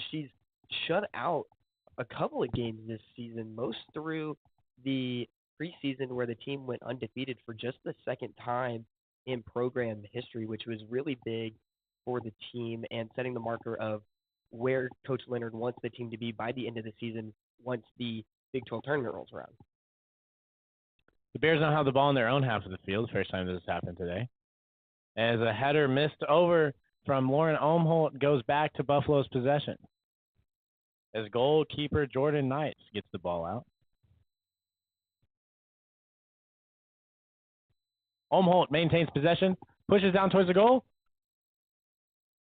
she's shut out a couple of games this season, most through the preseason where the team went undefeated for just the second time in program history, which was really big for the team and setting the marker of where Coach Leonard wants the team to be by the end of the season once the Big 12 tournament rolls around. The Bears don't have the ball in their own half of the field. First time this has happened today. As a header missed over from Lauren Omholt goes back to Buffalo's possession. As goalkeeper Jordan Knights gets the ball out. Omholt maintains possession, pushes down towards the goal,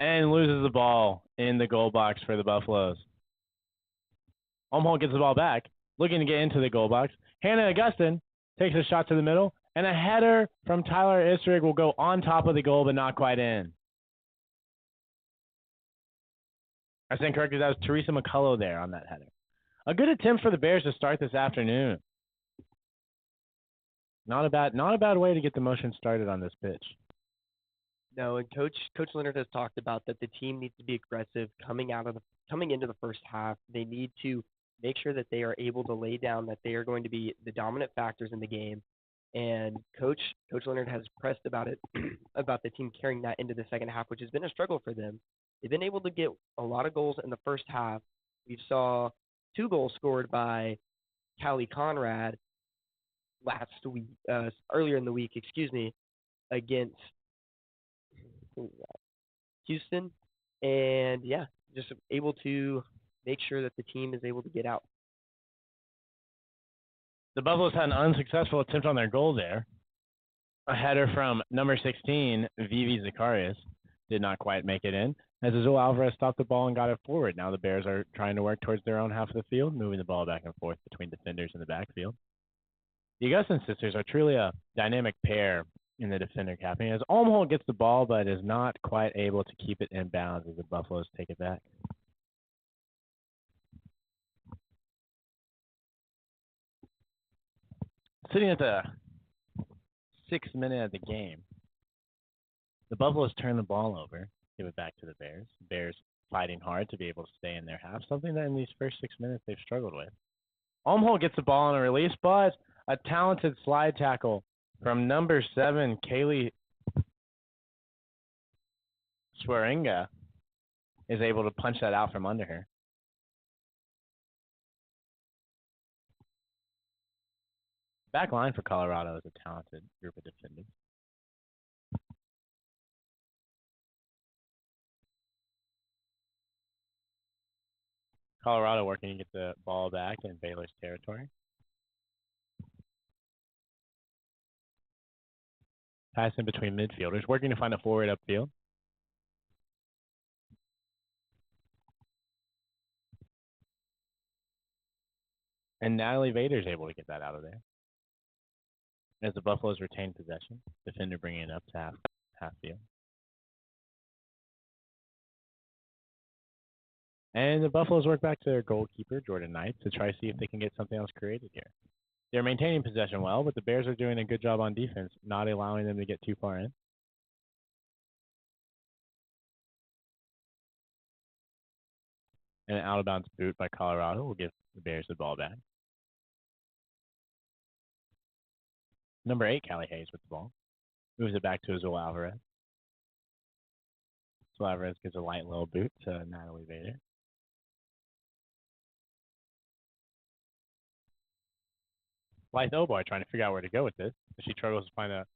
and loses the ball in the goal box for the Buffaloes. Omholt gets the ball back, looking to get into the goal box. Hannah Augustin takes a shot to the middle, and a header from Tyler Istrig will go on top of the goal, but not quite in. I stand corrected, that was Teresa McCullough there on that header. A good attempt for the Bears to start this afternoon. Not a bad way to get the motion started on this pitch. No, and Coach Leonard has talked about that the team needs to be aggressive coming into the first half. They need to make sure that they are able to lay down that they are going to be the dominant factors in the game. And Coach Leonard has pressed about it about the team carrying that into the second half, which has been a struggle for them. They've been able to get a lot of goals in the first half. We saw 2 goals scored by Callie Conrad earlier in the week, against Houston. And, yeah, just able to make sure that the team is able to get out. The Buffaloes had an unsuccessful attempt on their goal there. A header from number 16, Vivi Zacharias, did not quite make it in. As Azul Alvarez stopped the ball and got it forward. Now the Bears are trying to work towards their own half of the field, moving the ball back and forth between defenders in the backfield. The Augustin sisters are truly a dynamic pair in the defender capping, as Olmholt gets the ball but is not quite able to keep it in bounds as the Buffaloes take it back. Sitting at the 6th minute of the game, the Buffaloes turn the ball over, give it back to the Bears. The Bears fighting hard to be able to stay in their half, something that in these first 6 minutes they've struggled with. Olmholt gets the ball on a release, but a talented slide tackle from number 7, Kaylee Swearinga, is able to punch that out from under her. Back line for Colorado is a talented group of defenders. Colorado working to get the ball back in Baylor's territory. Pass in between midfielders, working to find a forward upfield. And Natalie Vader is able to get that out of there. As the Buffaloes retain possession, defender bringing it up to half field. And the Buffaloes work back to their goalkeeper, Jordan Knight, to try to see if they can get something else created here. They're maintaining possession well, but the Bears are doing a good job on defense, not allowing them to get too far in. And an out-of-bounds boot by Colorado will give the Bears the ball back. Number 8, Callie Hayes with the ball. Moves it back to Azul Alvarez. Azul Alvarez gives a light little boot to Natalie Vader. Blythe Oboy trying to figure out where to go with this. She struggles to find a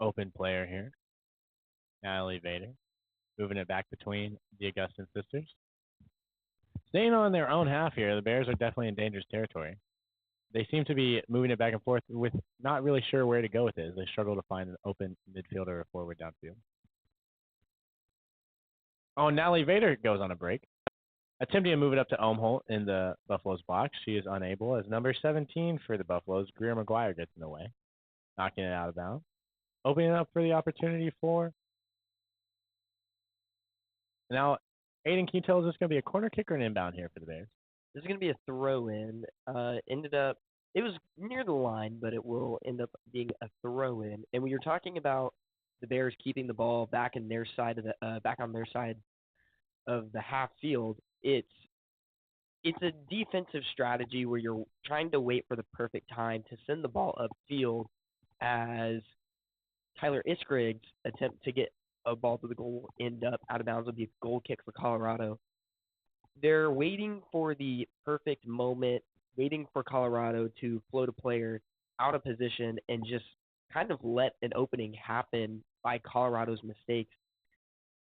open player here. Natalie Vader moving it back between the Augustin sisters. Staying on their own half here, the Bears are definitely in dangerous territory. They seem to be moving it back and forth with not really sure where to go with it as they struggle to find an open midfielder or forward downfield. Oh, Natalie Vader goes on a break. Attempting to move it up to Olmholt in the Buffaloes box. She is unable as number 17 for the Buffaloes, Greer McGuire, gets in the way, knocking it out of bounds. Opening up for the opportunity for... Now, Aiden, can you tell us, is this going to be a corner kick or an inbound here for the Bears? This is going to be a throw-in. It was near the line, but it will end up being a throw-in. And when you're talking about the Bears keeping the ball back in their side back on their side of the half field, it's a defensive strategy where you're trying to wait for the perfect time to send the ball upfield as Tyler Iskrig's attempt to get a ball to the goal end up out of bounds would be a goal kick for Colorado. They're waiting for the perfect moment, waiting for Colorado to float a player out of position and just kind of let an opening happen by Colorado's mistakes.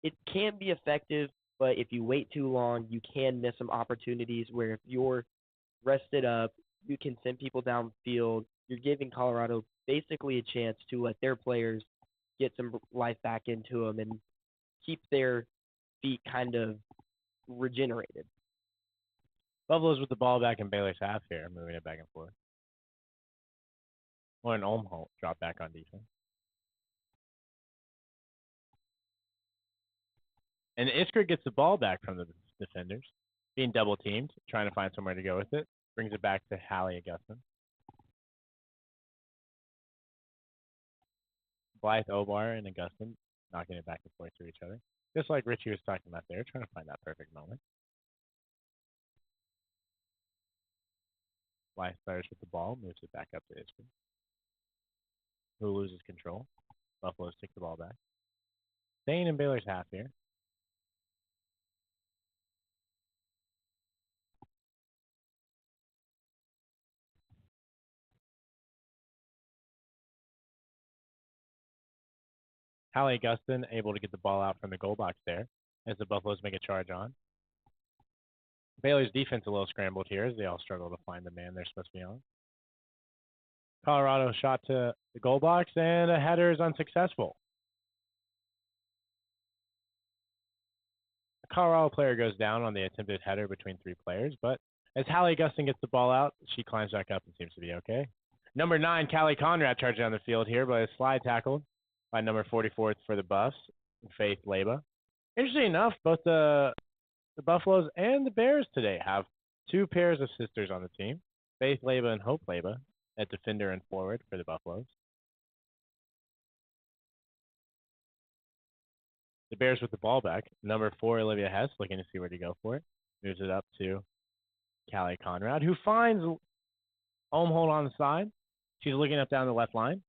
It can be effective, but if you wait too long, you can miss some opportunities where if you're rested up, you can send people downfield. You're giving Colorado basically a chance to let their players get some life back into them and keep their feet kind of regenerated. Buffalo's with the ball back in Baylor's half here, moving it back and forth. Or an Olmholt drop back on defense. And Iskra gets the ball back from the defenders, being double teamed, trying to find somewhere to go with it. Brings it back to Hallie Augustin. Blythe Obar and Augustin knocking it back and forth to each other. Just like Richie was talking about there, trying to find that perfect moment. Blythe fires with the ball, moves it back up to Iskra, who loses control. Buffaloes take the ball back. Staying in Baylor's half here. Hallie Augustin able to get the ball out from the goal box there as the Buffaloes make a charge on. Baylor's defense a little scrambled here as they all struggle to find the man they're supposed to be on. Colorado shot to the goal box and a header is unsuccessful. A Colorado player goes down on the attempted header between three players, but as Hallie Augustin gets the ball out, she climbs back up and seems to be okay. Number 9, Callie Conrad charging down the field here, but is slide tackled by number 44 for the Buffs, Faith Leba. Interesting enough, both the Buffaloes and the Bears today have two pairs of sisters on the team, Faith Leba and Hope Leba, at defender and forward for the Buffaloes. The Bears with the ball back. Number 4, Olivia Hess, looking to see where to go for it. Moves it up to Callie Conrad, who finds Olmholt on the side. She's looking up down the left line.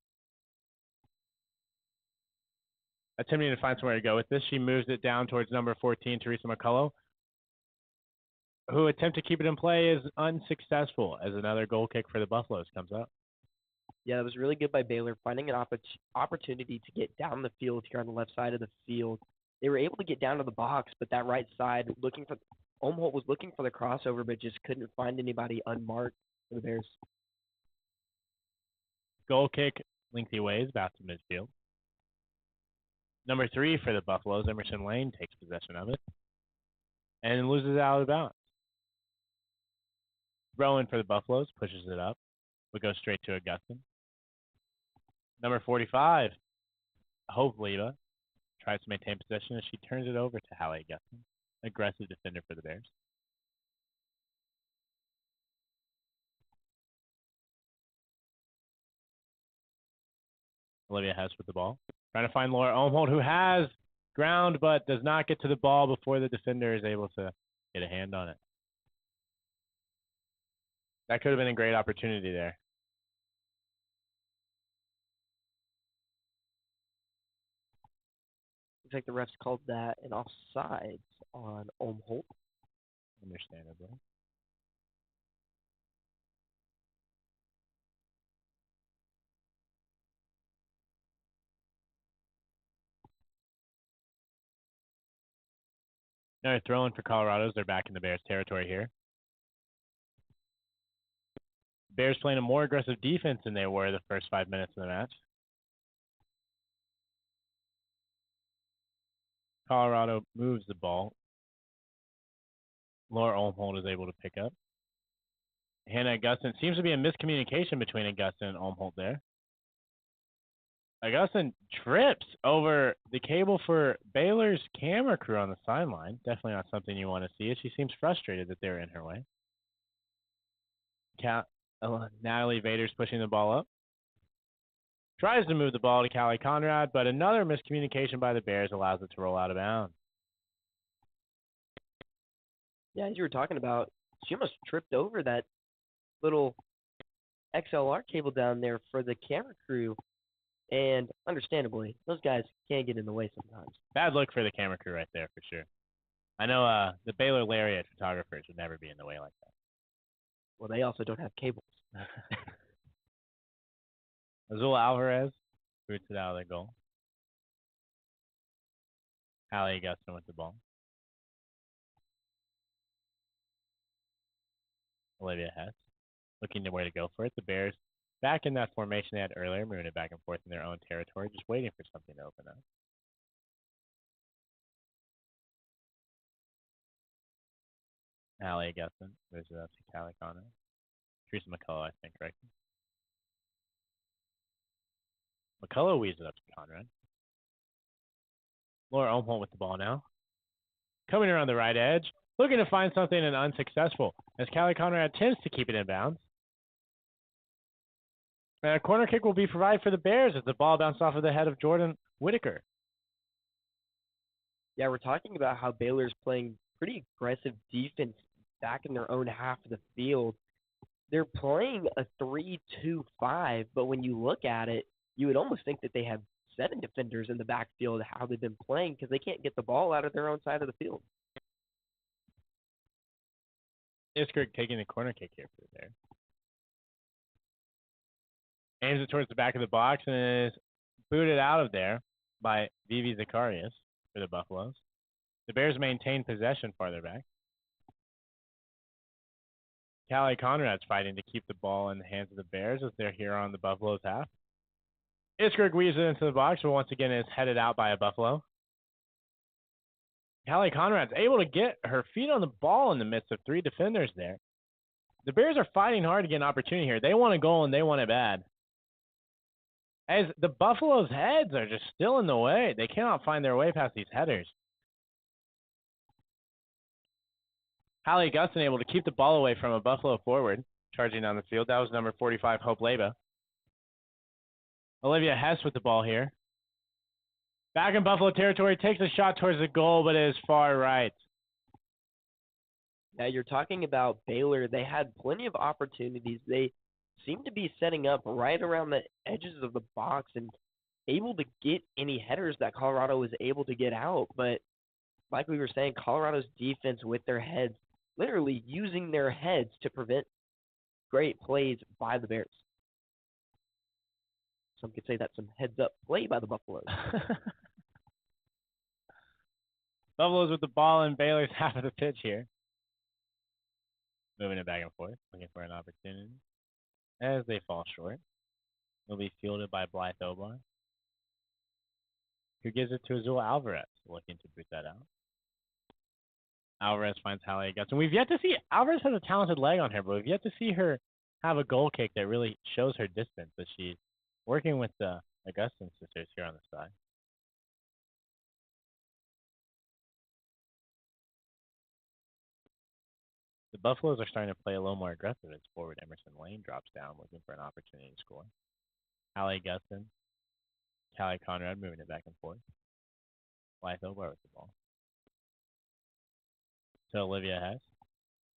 Attempting to find somewhere to go with this. She moves it down towards number 14, Teresa McCullough, who attempt to keep it in play is unsuccessful as another goal kick for the Buffaloes comes up. Yeah, that was really good by Baylor, finding an opportunity to get down the field here on the left side of the field. They were able to get down to the box, but that right side, Olmholt was looking for the crossover, but just couldn't find anybody unmarked for the Bears. Goal kick, lengthy ways, back to midfield. Number 3 for the Buffaloes, Emerson Lane, takes possession of it and loses it out of bounds. Rowan for the Buffaloes pushes it up, but goes straight to Augustin. Number 45, Hope Leva, tries to maintain possession as she turns it over to Hallie Augustin, aggressive defender for the Bears. Olivia Hess with the ball. Trying to find Laura Olmholt, who has ground but does not get to the ball before the defender is able to get a hand on it. That could have been a great opportunity there. Looks like the refs called that an offsides on Olmholt. Understandably. Another throw in for Colorado's. They're back in the Bears territory here. Bears playing a more aggressive defense than they were the first 5 minutes of the match. Colorado moves the ball. Laura Olmholt is able to pick up. Hannah Augustin. Seems to be a miscommunication between Augustin and Olmholt there. Augustin trips over the cable for Baylor's camera crew on the sideline. Definitely not something you want to see. She seems frustrated that they're in her way. Natalie Vader's pushing the ball up. Tries to move the ball to Callie Conrad, but another miscommunication by the Bears allows it to roll out of bounds. Yeah, as you were talking about, she almost tripped over that little XLR cable down there for the camera crew, and understandably, those guys can get in the way sometimes. Bad look for the camera crew right there for sure. I know the Baylor Lariat photographers would never be in the way like Well, they also don't have cables. that. Azul Alvarez boots it out of the goal. Hallie Augustin with the ball. Olivia Hess looking to where to go for it. The Bears back in that formation they had earlier, moving it back and forth in their own territory, just waiting for something to open up. Hallie Augustin moves it up to Callie Conrad. Teresa McCullough, I think, right? McCullough weaves it up to Conrad. Laura Olmholt with the ball now. Coming around the right edge, looking to find something and unsuccessful as Callie Conrad attempts to keep it in bounds. And a corner kick will be provided for the Bears as the ball bounced off of the head of Jordan Whitaker. Yeah, we're talking about how Baylor's playing pretty aggressive defense back in their own half of the field. They're playing a 3-2-5, but when you look at it, you would almost think that they have 7 defenders in the backfield, how they've been playing, because they can't get the ball out of their own side of the field. Iskirk taking the corner kick here for the Bears. Aims it towards the back of the box and is booted out of there by Vivi Zacharias for the Buffaloes. The Bears maintain possession farther back. Callie Conrad's fighting to keep the ball in the hands of the Bears as they're here on the Buffaloes' half. Iskirk weaves it into the box, but once again is headed out by a Buffalo. Callie Conrad's able to get her feet on the ball in the midst of 3 defenders there. The Bears are fighting hard to get an opportunity here. They want a goal and they want it bad. As the Buffaloes' heads are just still in the way. They cannot find their way past these headers. Hallie Augustin able to keep the ball away from a Buffalo forward, charging down the field. That was number 45, Hope Leba. Olivia Hess with the ball here. Back in Buffalo territory, takes a shot towards the goal, but it is far right. Now, you're talking about Baylor. They had plenty of opportunities. They seem to be setting up right around the edges of the box and able to get any headers that Colorado was able to get out. But like we were saying, Colorado's defense with their heads, literally using their heads to prevent great plays by the Bears. Some could say that's some heads-up play by the Buffaloes. Buffaloes with the ball in Baylor's half of the pitch here. Moving it back and forth, looking for an opportunity. As they fall short, will be fielded by Blythe Obar, who gives it to Azul Alvarez, looking to boot that out. Alvarez finds Hallie Augustin. We've yet to see, Alvarez has a talented leg on her, but we've yet to see her have a goal kick that really shows her distance as she's working with the Augustin sisters here on the side. The Buffaloes are starting to play a little more aggressive as forward Emerson Lane drops down, looking for an opportunity to score. Hallie Augustin, Callie Conrad moving it back and forth. Blythe Obar with the ball. To Olivia Hess.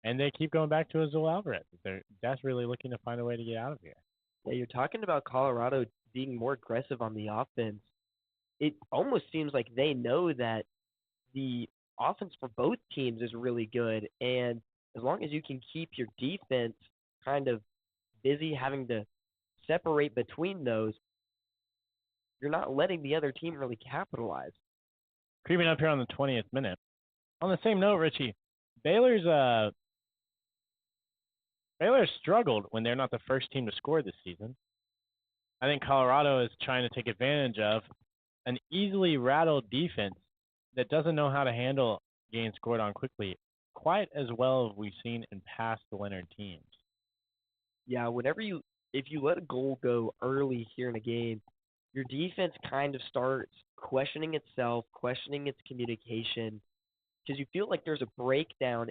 And they keep going back to Azul Alvarez. They're desperately looking to find a way to get out of here. Yeah, you're talking about Colorado being more aggressive on the offense. It almost seems like they know that the offense for both teams is really good, and as long as you can keep your defense kind of busy having to separate between those, you're not letting the other team really capitalize. Creeping up here on the 20th minute. On the same note, Richie, Baylor's struggled when they're not the first team to score this season. I think Colorado is trying to take advantage of an easily rattled defense that doesn't know how to handle getting scored on quickly quite as well as we've seen in past Leonard teams. Yeah, if you let a goal go early here in a game, your defense kind of starts questioning itself, questioning its communication, because you feel like there's a breakdown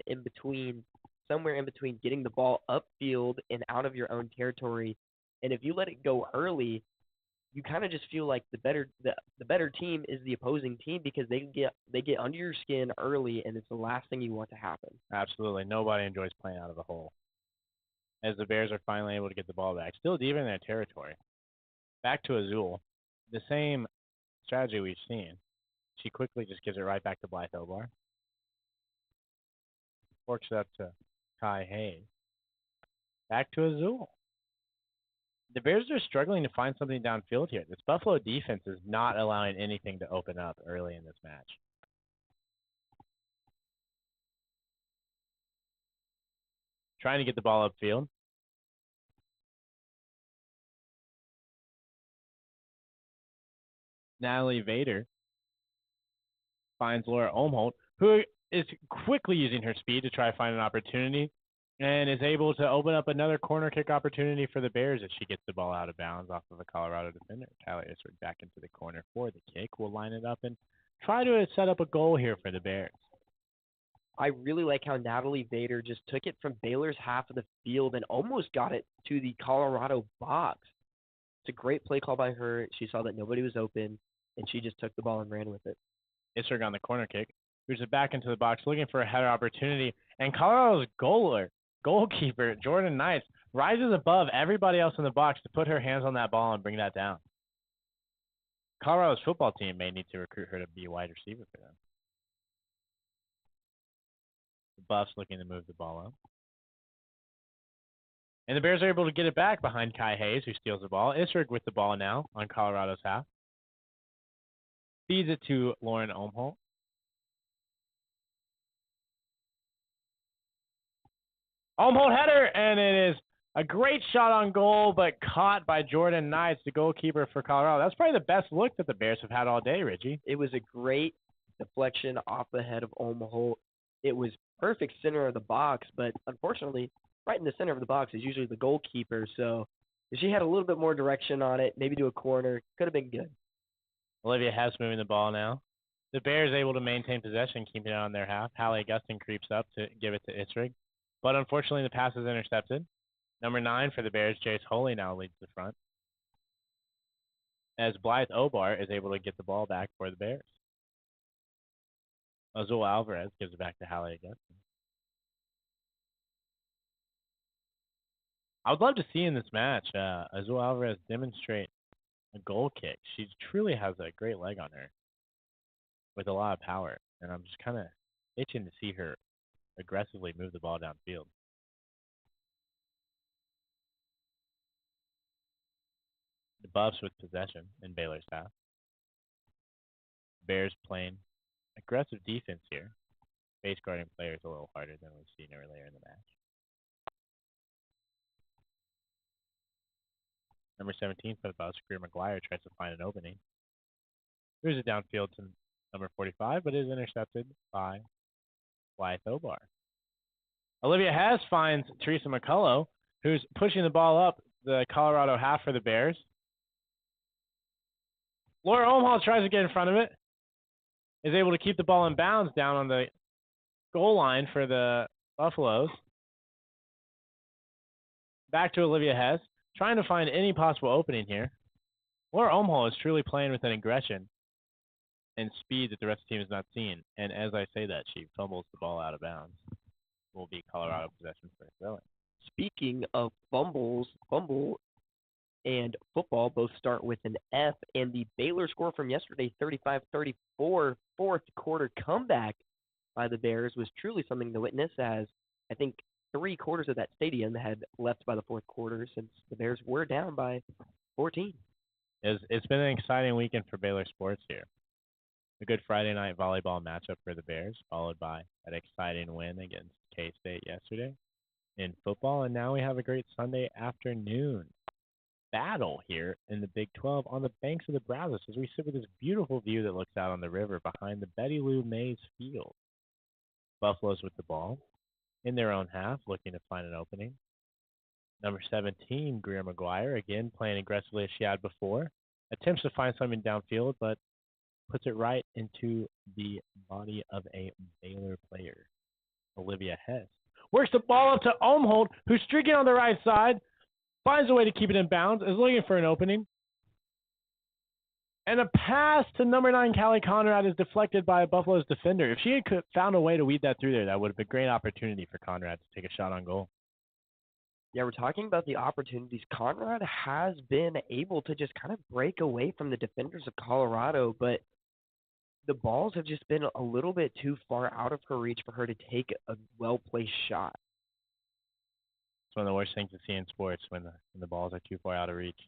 somewhere in between getting the ball upfield and out of your own territory. And if you let it go early, you kind of just feel like the better team is the opposing team because they get under your skin early, and it's the last thing you want to happen. Absolutely. Nobody enjoys playing out of the hole. As the Bears are finally able to get the ball back, still deep in their territory. Back to Azul. The same strategy we've seen. She quickly just gives it right back to Blythe Obar. Works it up to Kai Hayes. Back to Azul. The Bears are struggling to find something downfield here. This Buffalo defense is not allowing anything to open up early in this match. Trying to get the ball upfield. Natalie Vader finds Laura Omholt, who is quickly using her speed to try to find an opportunity and is able to open up another corner kick opportunity for the Bears as she gets the ball out of bounds off of a Colorado defender. Kylie Isford back into the corner for the kick. We'll line it up and try to set up a goal here for the Bears. I really like how Natalie Vader just took it from Baylor's half of the field and almost got it to the Colorado box. It's a great play call by her. She saw that nobody was open, and she just took the ball and ran with it. Isford on the corner kick. Moves it back into the box, looking for a header opportunity. And Colorado's goalkeeper, Jordan Knights, rises above everybody else in the box to put her hands on that ball and bring that down. Colorado's football team may need to recruit her to be a wide receiver for them. The Buffs looking to move the ball up. And the Bears are able to get it back behind Kai Hayes, who steals the ball. Isrig with the ball now on Colorado's half. Feeds it to Lauren Omholt. Omholt header, and it is a great shot on goal, but caught by Jordan Knights, the goalkeeper for Colorado. That's probably the best look that the Bears have had all day, Richie. It was a great deflection off the head of Omholt. It was perfect center of the box, but unfortunately, right in the center of the box is usually the goalkeeper. So if she had a little bit more direction on it, maybe to a corner, could have been good. Olivia Hess moving the ball now. The Bears able to maintain possession, keeping it on their half. Hallie Augustin creeps up to give it to Isrig. But unfortunately, the pass is intercepted. Number 9 for the Bears, Jace Holy, now leads the front. As Blythe Obar is able to get the ball back for the Bears. Azul Alvarez gives it back to Hallie Augustin. I would love to see in this match Azul Alvarez demonstrate a goal kick. She truly has a great leg on her with a lot of power. And I'm just kind of itching to see her aggressively move the ball downfield. The Buffs with possession in Baylor's half. Bears playing aggressive defense here. Base guarding players a little harder than we've seen earlier in the match. Number 17 for the Buffs, Greer McGuire, tries to find an opening. Here's it downfield to number 45, but is intercepted by Blythe Obar. Olivia Hess finds Teresa McCullough, who's pushing the ball up the Colorado half for the Bears. Laura Omholt tries to get in front of it. Is able to keep the ball in bounds down on the goal line for the Buffaloes. Back to Olivia Hess, trying to find any possible opening here. Laura Omholt is truly playing with an aggression and speed that the rest of the team has not seen. And as I say that, she fumbles the ball out of bounds. Will be Colorado possession for throwing. Speaking of fumbles, fumble and football both start with an F, and the Baylor score from yesterday, 35-34, fourth quarter comeback by the Bears was truly something to witness, as I think 3/4 of that stadium had left by the fourth quarter since the Bears were down by 14. It's been an exciting weekend for Baylor sports here. A good Friday night volleyball matchup for the Bears, followed by an exciting win against K-State yesterday in football, and now we have a great Sunday afternoon battle here in the Big 12 on the banks of the Brazos as we sit with this beautiful view that looks out on the river behind the Betty Lou Mays Field. Buffaloes with the ball in their own half, looking to find an opening. Number 17, Greer McGuire, again playing aggressively as she had before. Attempts to find something downfield, but puts it right into the body of a Baylor player. Olivia Hess works the ball up to Omholt, who's streaking on the right side, finds a way to keep it in bounds, is looking for an opening. And a pass to number 9, Callie Conrad, is deflected by Buffalo's defender. If she had found a way to weed that through there, that would have been a great opportunity for Conrad to take a shot on goal. Yeah, we're talking about the opportunities. Conrad has been able to just kind of break away from the defenders of Colorado, but the balls have just been a little bit too far out of her reach for her to take a well-placed shot. It's one of the worst things to see in sports when the balls are too far out of reach.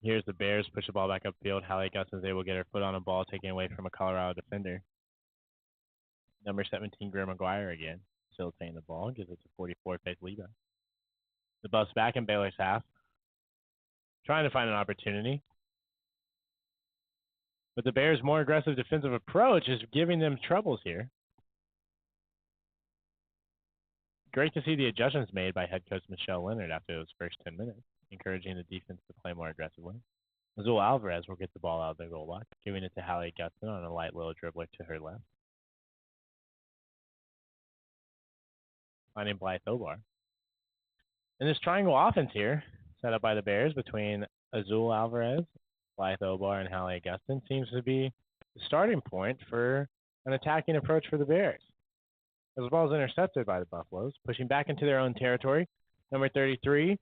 Here's the Bears push the ball back upfield. Hallie Gustin is able to get her foot on a ball taken away from a Colorado defender. Number 17, Greer McGuire again. Still taking the ball, gives it to 44, Faith Leba. The buff's back in Baylor's half. Trying to find an opportunity. But the Bears' more aggressive defensive approach is giving them troubles here. Great to see the adjustments made by head coach Michelle Leonard after those first 10 minutes, encouraging the defense to play more aggressively. Azul Alvarez will get the ball out of the goal box, giving it to Hallie Gustin on a light little dribbler to her left. Finding Blythe Obar. And this triangle offense here, set up by the Bears between Azul Alvarez, Blythe Obar, and Hallie Gustin, seems to be the starting point for an attacking approach for the Bears. As the ball is intercepted by the Buffaloes, pushing back into their own territory. Number 33,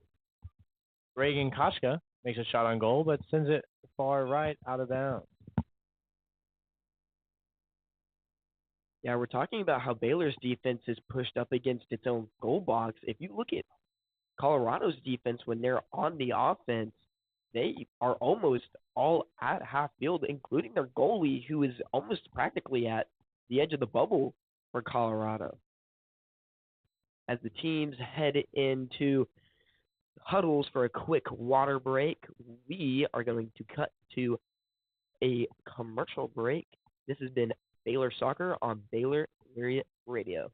Reagan Koshka, makes a shot on goal, but sends it far right out of bounds. Yeah, we're talking about how Baylor's defense is pushed up against its own goal box. If you look at Colorado's defense when they're on the offense, they are almost all at half field, including their goalie, who is almost practically at the edge of the bubble for Colorado. As the teams head into huddles for a quick water break, we are going to cut to a commercial break. This has been Baylor Soccer on Baylor Lariat Radio.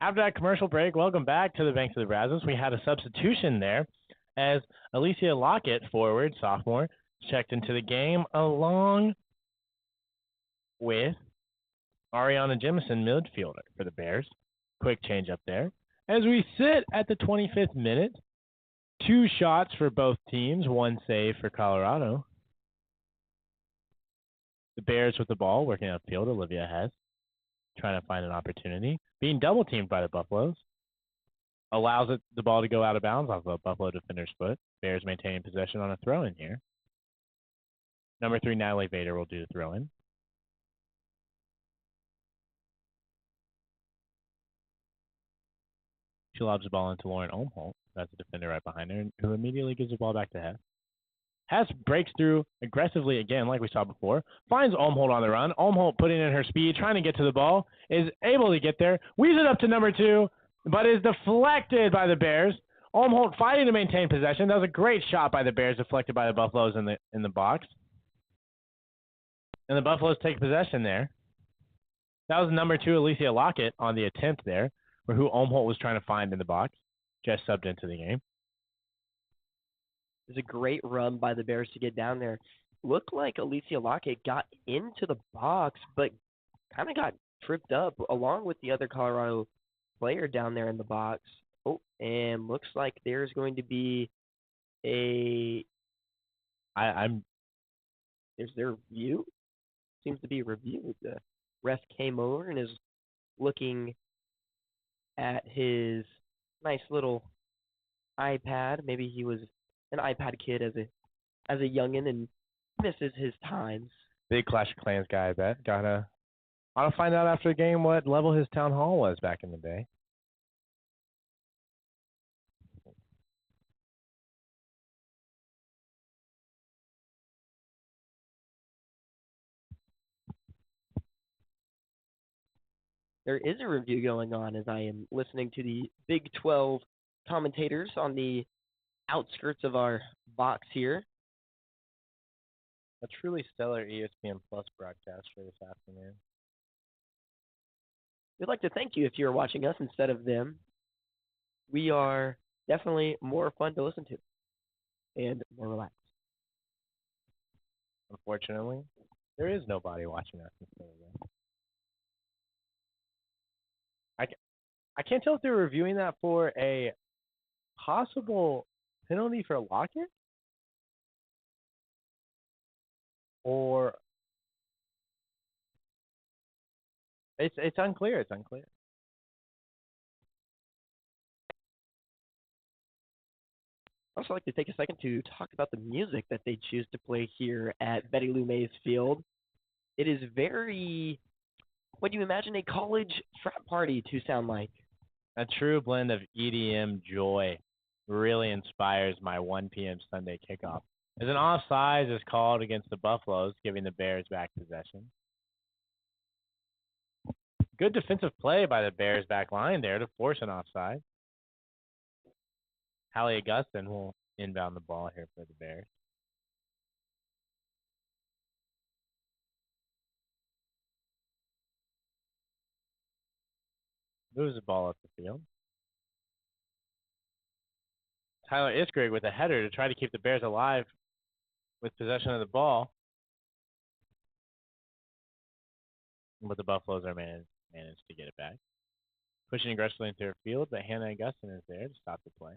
After that commercial break, welcome back to the Banks of the Brazos. We had a substitution there as Alicia Lockett, forward, sophomore, checked into the game along with Ariana Jemison, midfielder for the Bears. Quick change up there. As we sit at the 25th minute, 2 shots for both teams, 1 save for Colorado. The Bears with the ball, working upfield, Olivia Hess, trying to find an opportunity. Being double teamed by the Buffaloes. Allows the ball to go out of bounds off the Buffalo defender's foot. Bears maintaining possession on a throw-in here. Number 3, Natalie Vader will do the throw-in. She lobs the ball into Lauren Olmholt. That's the defender right behind her, who immediately gives the ball back to Hess. Hess breaks through aggressively again, like we saw before. Finds Olmholt on the run. Olmholt putting in her speed, trying to get to the ball. Is able to get there. Weaves it up to number 2, but is deflected by the Bears. Olmholt fighting to maintain possession. That was a great shot by the Bears, deflected by the Buffaloes in the box. And the Buffaloes take possession there. That was number 2, Alicia Lockett, on the attempt there, or who Olmholt was trying to find in the box. Just subbed into the game. It was a great run by the Bears to get down there. Looked like Alicia Lockett got into the box, but kind of got tripped up along with the other Colorado player down there in the box. Oh, and looks like there's going to be there's their review. Seems to be a review. The ref came over and is looking at his nice little iPad. Maybe he was an iPad kid as a youngin' and misses his times. Big Clash of Clans guy, I bet. Ought to find out after the game what level his town hall was back in the day. There is a review going on as I am listening to the Big 12 commentators on the outskirts of our box here. A truly stellar ESPN Plus broadcast for this afternoon. We'd like to thank you if you're watching us instead of them. We are definitely more fun to listen to and more relaxed. Unfortunately, there is nobody watching us instead of them. I can't tell if they're reviewing that for a possible penalty for Lockett or it's unclear. It's unclear. I'd also like to take a second to talk about the music that they choose to play here at Betty Lou Mays Field. It is very, what do you imagine a college frat party to sound like? A true blend of EDM joy really inspires my 1 p.m. Sunday kickoff. As an offsides is called against the Buffaloes, giving the Bears back possession. Good defensive play by the Bears back line there to force an offside. Hallie Augustin will inbound the ball here for the Bears. Moves the ball up the field. Tyler Iskrig with a header to try to keep the Bears alive with possession of the ball. But the Buffaloes are managed to get it back. Pushing aggressively into their field, but Hannah Augustin is there to stop the play.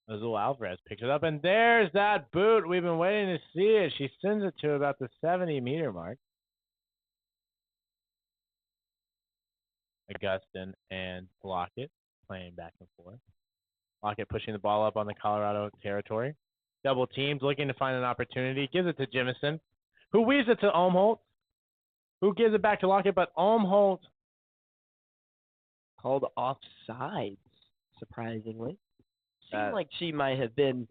Azul Alvarez picks it up, and there's that boot. We've been waiting to see it. She sends it to about the 70-meter mark. Augustin and Lockett playing back and forth. Lockett pushing the ball up on the Colorado territory. Double teams looking to find an opportunity. Gives it to Jemison, who weaves it to Olmholt, who gives it back to Lockett, but Olmholt called offsides, surprisingly. Seemed like she might have been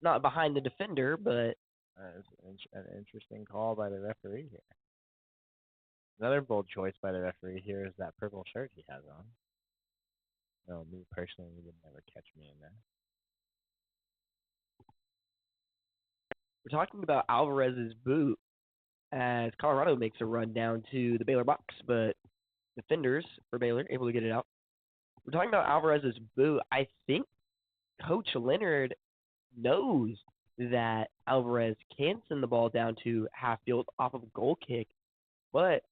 not behind the defender, but an interesting call by the referee here. Another bold choice by the referee here is that purple shirt he has on. No, me personally, you would never catch me in that. We're talking about Alvarez's boot as Colorado makes a run down to the Baylor box, but defenders for Baylor able to get it out. We're talking about Alvarez's boot. I think Coach Leonard knows that Alvarez can send the ball down to half field off of a goal kick, but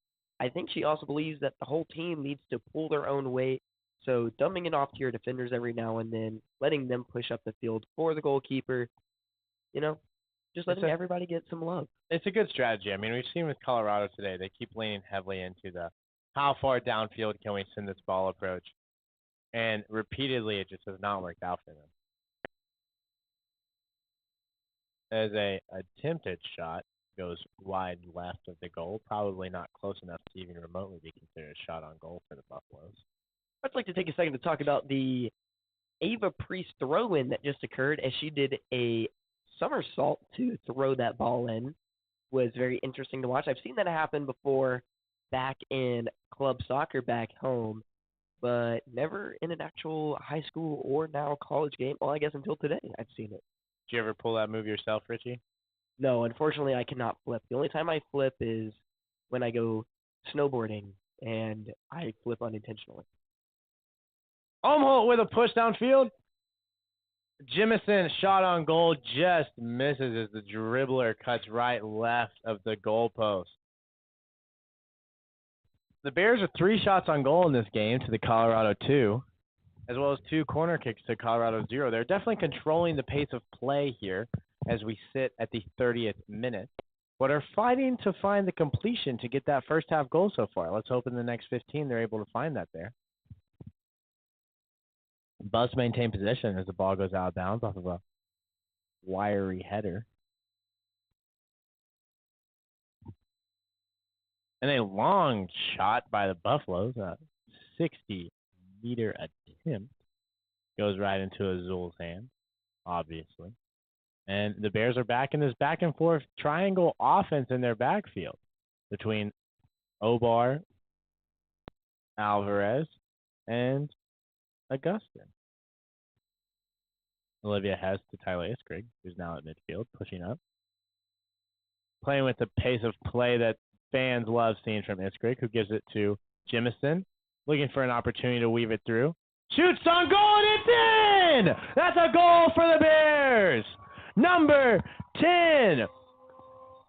I think she also believes that the whole team needs to pull their own weight. So dumping it off to your defenders every now and then, letting them push up the field for the goalkeeper, just letting everybody get some love. It's a good strategy. I mean, we've seen with Colorado today, they keep leaning heavily into the how far downfield can we send this ball approach. And repeatedly, it just has not worked out for them. As a attempted shot goes wide left of the goal, probably not close enough to even remotely be considered a shot on goal for the Buffaloes. I'd like to take a second to talk about the Ava Priest throw-in that just occurred as she did a somersault to throw that ball in. Was very interesting to watch. I've seen that happen before back in club soccer back home, but never in an actual high school or now college game. Well, I guess until today I've seen it. Did you ever pull that move yourself, Richie? No, unfortunately, I cannot flip. The only time I flip is when I go snowboarding, and I flip unintentionally. Umholt with a push downfield. Jimison shot on goal just misses as the dribbler cuts right left of the goalpost. The Bears are 3 shots on goal in this game to the Colorado 2, as well as 2 corner kicks to Colorado 0. They're definitely controlling the pace of play here as we sit at the 30th minute, but are fighting to find the completion to get that first half goal so far. Let's hope in the next 15 they're able to find that there. Bucks maintain possession as the ball goes out of bounds off of a wiry header. And a long shot by the Buffaloes, a 60-meter attempt, goes right into Azul's hand, obviously. And the Bears are back in this back-and-forth triangle offense in their backfield between Obar, Alvarez, and Augustin. Olivia Hess to Tyler Iskrig, who's now at midfield, pushing up. Playing with the pace of play that fans love seeing from Iskrig, who gives it to Jimison, looking for an opportunity to weave it through. Shoots on goal, and it's in! That's a goal for the Bears! Number 10,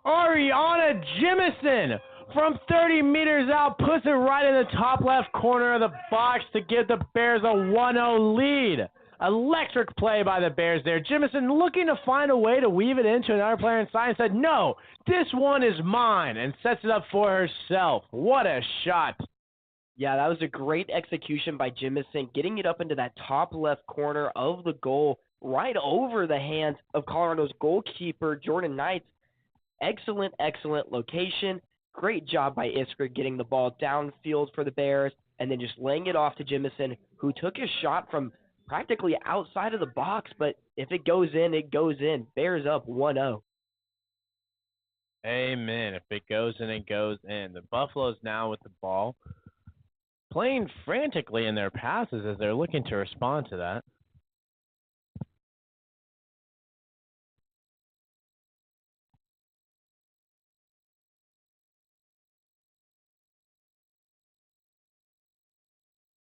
Ariana Jimison from 30 meters out, puts it right in the top left corner of the box to give the Bears a 1-0 lead. Electric play by the Bears there. Jimison looking to find a way to weave it into another player inside and said, no, this one is mine, and sets it up for herself. What a shot. Yeah, that was a great execution by Jimison, getting it up into that top left corner of the goal, right over the hands of Colorado's goalkeeper, Jordan Knights. Excellent, excellent location. Great job by Iskra getting the ball downfield for the Bears and then just laying it off to Jimison, who took his shot from practically outside of the box, but if it goes in, it goes in. Bears up 1-0. Amen. If it goes in, it goes in. The Buffaloes now with the ball, playing frantically in their passes as they're looking to respond to that.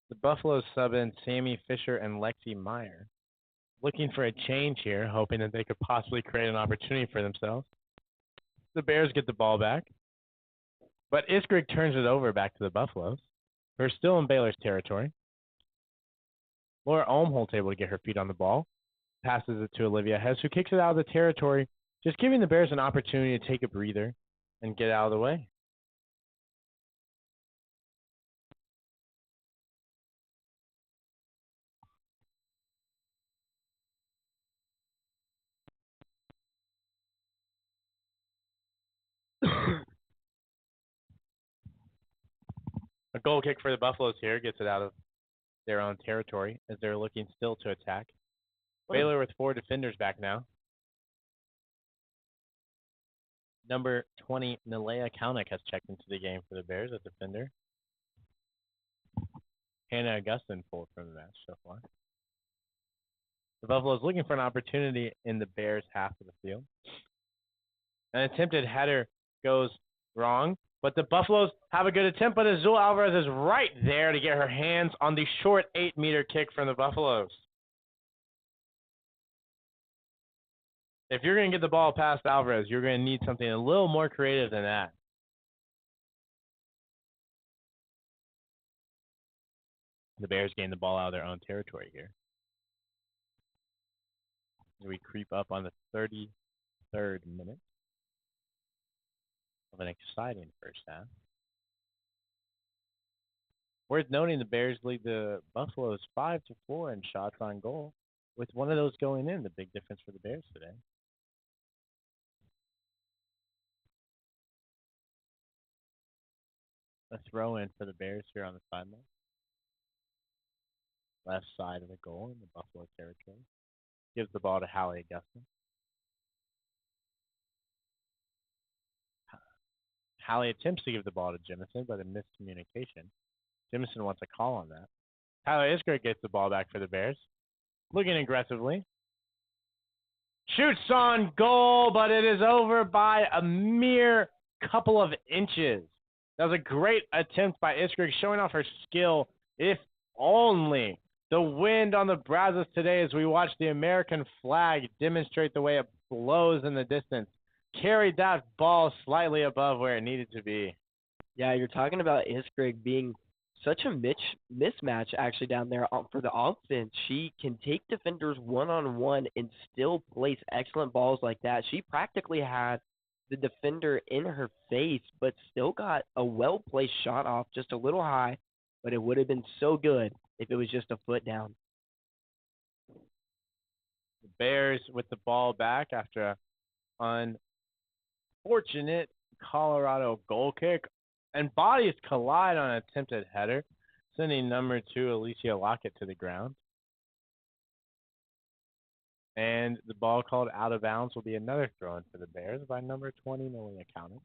The Buffaloes sub in Sammy Fisher and Lexi Meyer, looking for a change here, hoping that they could possibly create an opportunity for themselves. The Bears get the ball back, but Iskrig turns it over back to the Buffaloes, who are still in Baylor's territory. Laura Olmholt's able to get her feet on the ball, passes it to Olivia Hess, who kicks it out of the territory, just giving the Bears an opportunity to take a breather and get out of the way. A goal kick for the Buffaloes here gets it out of their own territory as they're looking still to attack. Baylor with 4 defenders back now. Number 20, Nalea Kalnick has checked into the game for the Bears as defender. Hannah Augustin pulled from the match so far. The Buffaloes looking for an opportunity in the Bears' half of the field. An attempted header goes wrong, but the Buffaloes have a good attempt, but Azul Alvarez is right there to get her hands on the short 8-meter kick from the Buffaloes. If you're going to get the ball past Alvarez, you're going to need something a little more creative than that. The Bears gain the ball out of their own territory here. We creep up on the 33rd minute of an exciting first half. Worth noting, the Bears lead the Buffaloes 5-4 in shots on goal, with one of those going in, the big difference for the Bears today. A throw in for the Bears here on the sideline. Left side of the goal in the Buffalo territory. Gives the ball to Hallie Augustin. Hallie attempts to give the ball to Jimison, but a miscommunication. Jimison wants a call on that. Tyler Iskra gets the ball back for the Bears. Looking aggressively. Shoots on goal, but it is over by a mere couple of inches. That was a great attempt by Iskra, showing off her skill, if only. The wind on the Brazos today as we watch the American flag demonstrate the way it blows in the distance. Carried that ball slightly above where it needed to be. Yeah, you're talking about Iskrig being such a mismatch actually down there for the offense. She can take defenders one-on-one and still place excellent balls like that. She practically had the defender in her face, but still got a well-placed shot off, just a little high, but it would have been so good if it was just a foot down. The Bears with the ball back after an unfortunate Colorado goal kick, and bodies collide on an attempted header, sending number 2 Alicia Lockett to the ground. And the ball called out of bounds will be another throw-in for the Bears by number 20 Malia County.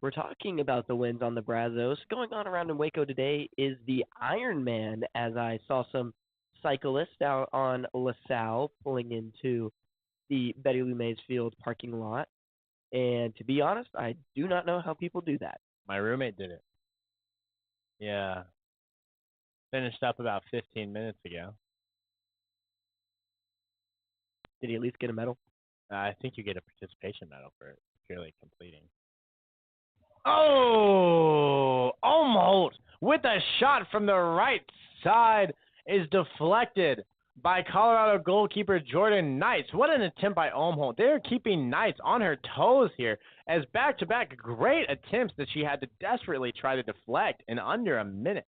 We're talking about the wins on the Brazos. Going on around in Waco today is the Ironman, as I saw some cyclists out on LaSalle pulling into the Betty Lou Mays Field parking lot. And to be honest, I do not know how people do that. My roommate did it. Yeah. Finished up about 15 minutes ago. Did he at least get a medal? I think you get a participation medal for purely completing. Oh! Olmholt with a shot from the right side is deflected by Colorado goalkeeper Jordan Knights. What an attempt by Olmholt. They're keeping Knights on her toes here as back-to-back great attempts that she had to desperately try to deflect in under a minute.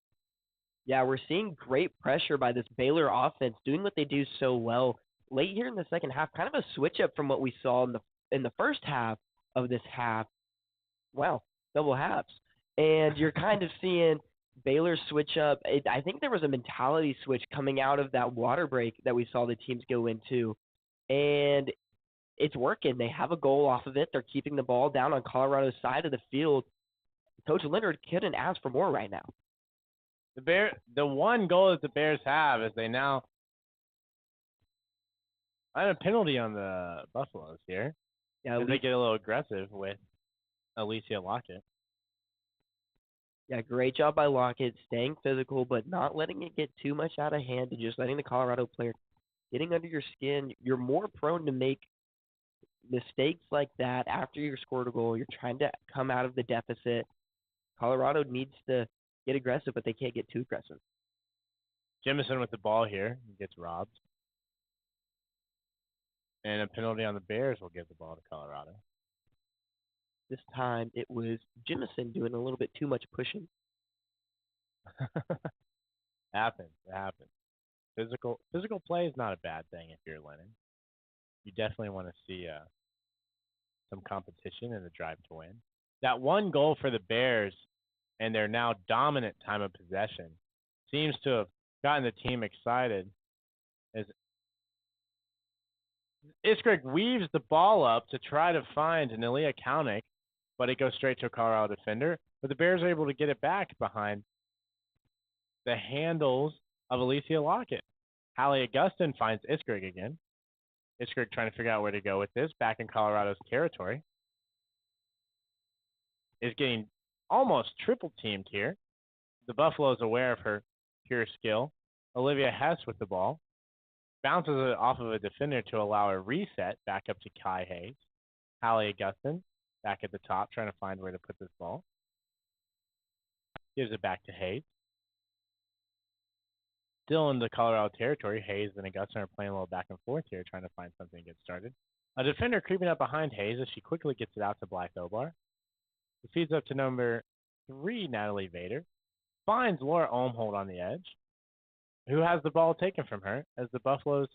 Yeah, we're seeing great pressure by this Baylor offense doing what they do so well. Late here in the second half, kind of a switch up from what we saw in the first half of this half. Wow, double halves. And you're kind of seeing Baylor switch up. I think there was a mentality switch coming out of that water break that we saw the teams go into. And it's working. They have a goal off of it. They're keeping the ball down on Colorado's side of the field. Coach Leonard couldn't ask for more right now. The one goal that the Bears have is they now I have a penalty on the Buffaloes here. Yeah, they get a little aggressive with Alicia Lockett. Yeah, great job by Lockett, staying physical, but not letting it get too much out of hand and just letting the Colorado player getting under your skin. You're more prone to make mistakes like that after you scored a goal. You're trying to come out of the deficit. Colorado needs to get aggressive, but they can't get too aggressive. Jemison with the ball here. He gets robbed. And a penalty on the Bears will give the ball to Colorado. This time it was Jemison doing a little bit too much pushing. Happens. It happens. Physical play is not a bad thing if you're Lennon. You definitely want to see some competition and a drive to win. That one goal for the Bears and their now dominant time of possession seems to have gotten the team excited as Iskrig weaves the ball up to try to find Nelia Kaunik, but it goes straight to a Colorado defender. But the Bears are able to get it back behind the handles of Alicia Lockett. Hallie Augustin finds Iskrig again. Iskrig trying to figure out where to go with this. Back in Colorado's territory. Is getting almost triple teamed here. The Buffalo is aware of her pure skill. Olivia Hess with the ball. Bounces it off of a defender to allow a reset back up to Kai Hayes. Hallie Augustin back at the top trying to find where to put this ball. Gives it back to Hayes. Still in the Colorado territory, Hayes and Augustin are playing a little back and forth here trying to find something to get started. A defender creeping up behind Hayes as she quickly gets it out to Black Obar. It feeds up to number 3, Natalie Vader. Finds Laura Olmholt on the edge, who has the ball taken from her as the Buffaloes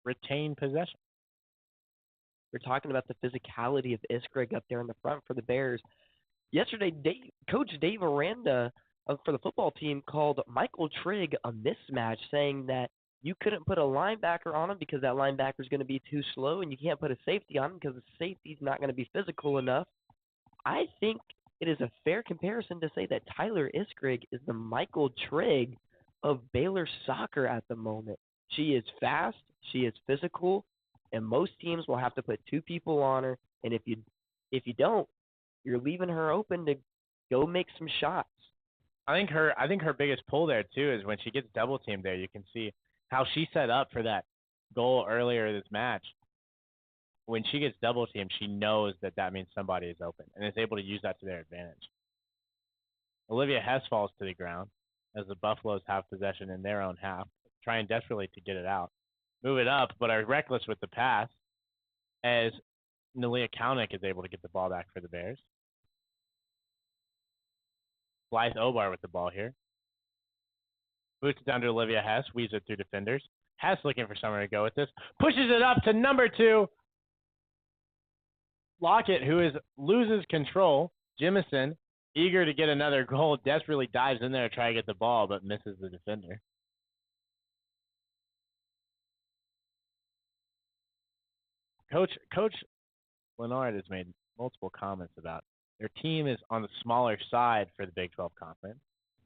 retain possession. We're talking about the physicality of Iskrig up there in the front for the Bears. Yesterday, Coach Dave Aranda for the football team called Michael Trigg a mismatch, saying that you couldn't put a linebacker on him because that linebacker is going to be too slow, and you can't put a safety on him because the safety's not going to be physical enough. I think it is a fair comparison to say that Tyler Iskrig is the Michael Trigg of Baylor Soccer at the moment. She is fast, she is physical, and most teams will have to put two people on her. And if you don't, you're leaving her open to go make some shots. I think her biggest pull there too is when she gets double teamed there. You can see how she set up for that goal earlier this match. When she gets double teamed, she knows that means somebody is open and is able to use that to their advantage. Olivia Hess falls to the ground as the Buffaloes have possession in their own half, trying desperately to get it out. Move it up, but are reckless with the pass as Nalia Kalnick is able to get the ball back for the Bears. Blythe Obar with the ball here. Boots it down to Olivia Hess, weaves it through defenders. Hess looking for somewhere to go with this. Pushes it up to number 2. Lockett, who loses control. Jimison, eager to get another goal, desperately dives in there to try to get the ball, but misses the defender. Coach Lennard has made multiple comments about their team is on the smaller side for the Big 12 Conference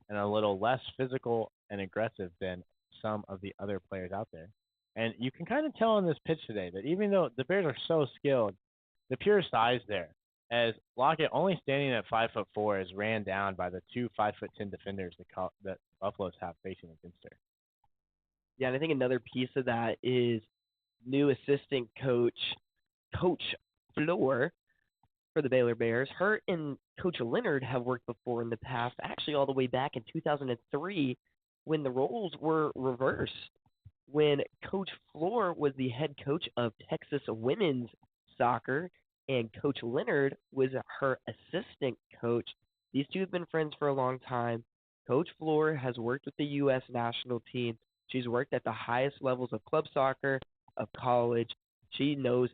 and a little less physical and aggressive than some of the other players out there. And you can kind of tell on this pitch today that even though the Bears are so skilled, the pure size there, as Lockett, only standing at 5'4", is ran down by the 2 5'10" defenders that Buffaloes have facing against her. Yeah, and I think another piece of that is new assistant coach Floor for the Baylor Bears. Her and Coach Leonard have worked before in the past, actually all the way back in 2003 when the roles were reversed. When Coach Floor was the head coach of Texas women's soccer and Coach Leonard was her assistant coach. These two have been friends for a long time. Coach Floor has worked with the U.S. national team. She's worked at the highest levels of club soccer, of college. She knows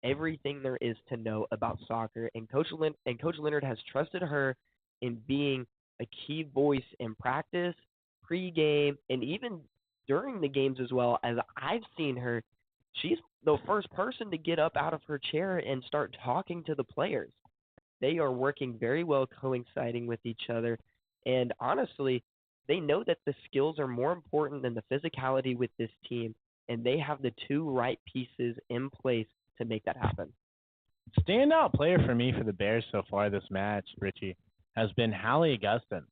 everything there is to know about soccer, and Coach Leonard has trusted her in being a key voice in practice, pre-game, and even during the games as well. As I've seen her, she's the first person to get up out of her chair and start talking to the players. They are working very well coinciding with each other, and honestly, they know that the skills are more important than the physicality with this team, and they have the two right pieces in place to make that happen. Standout player for me for the Bears so far this match, Richie, has been Hallie Augustin.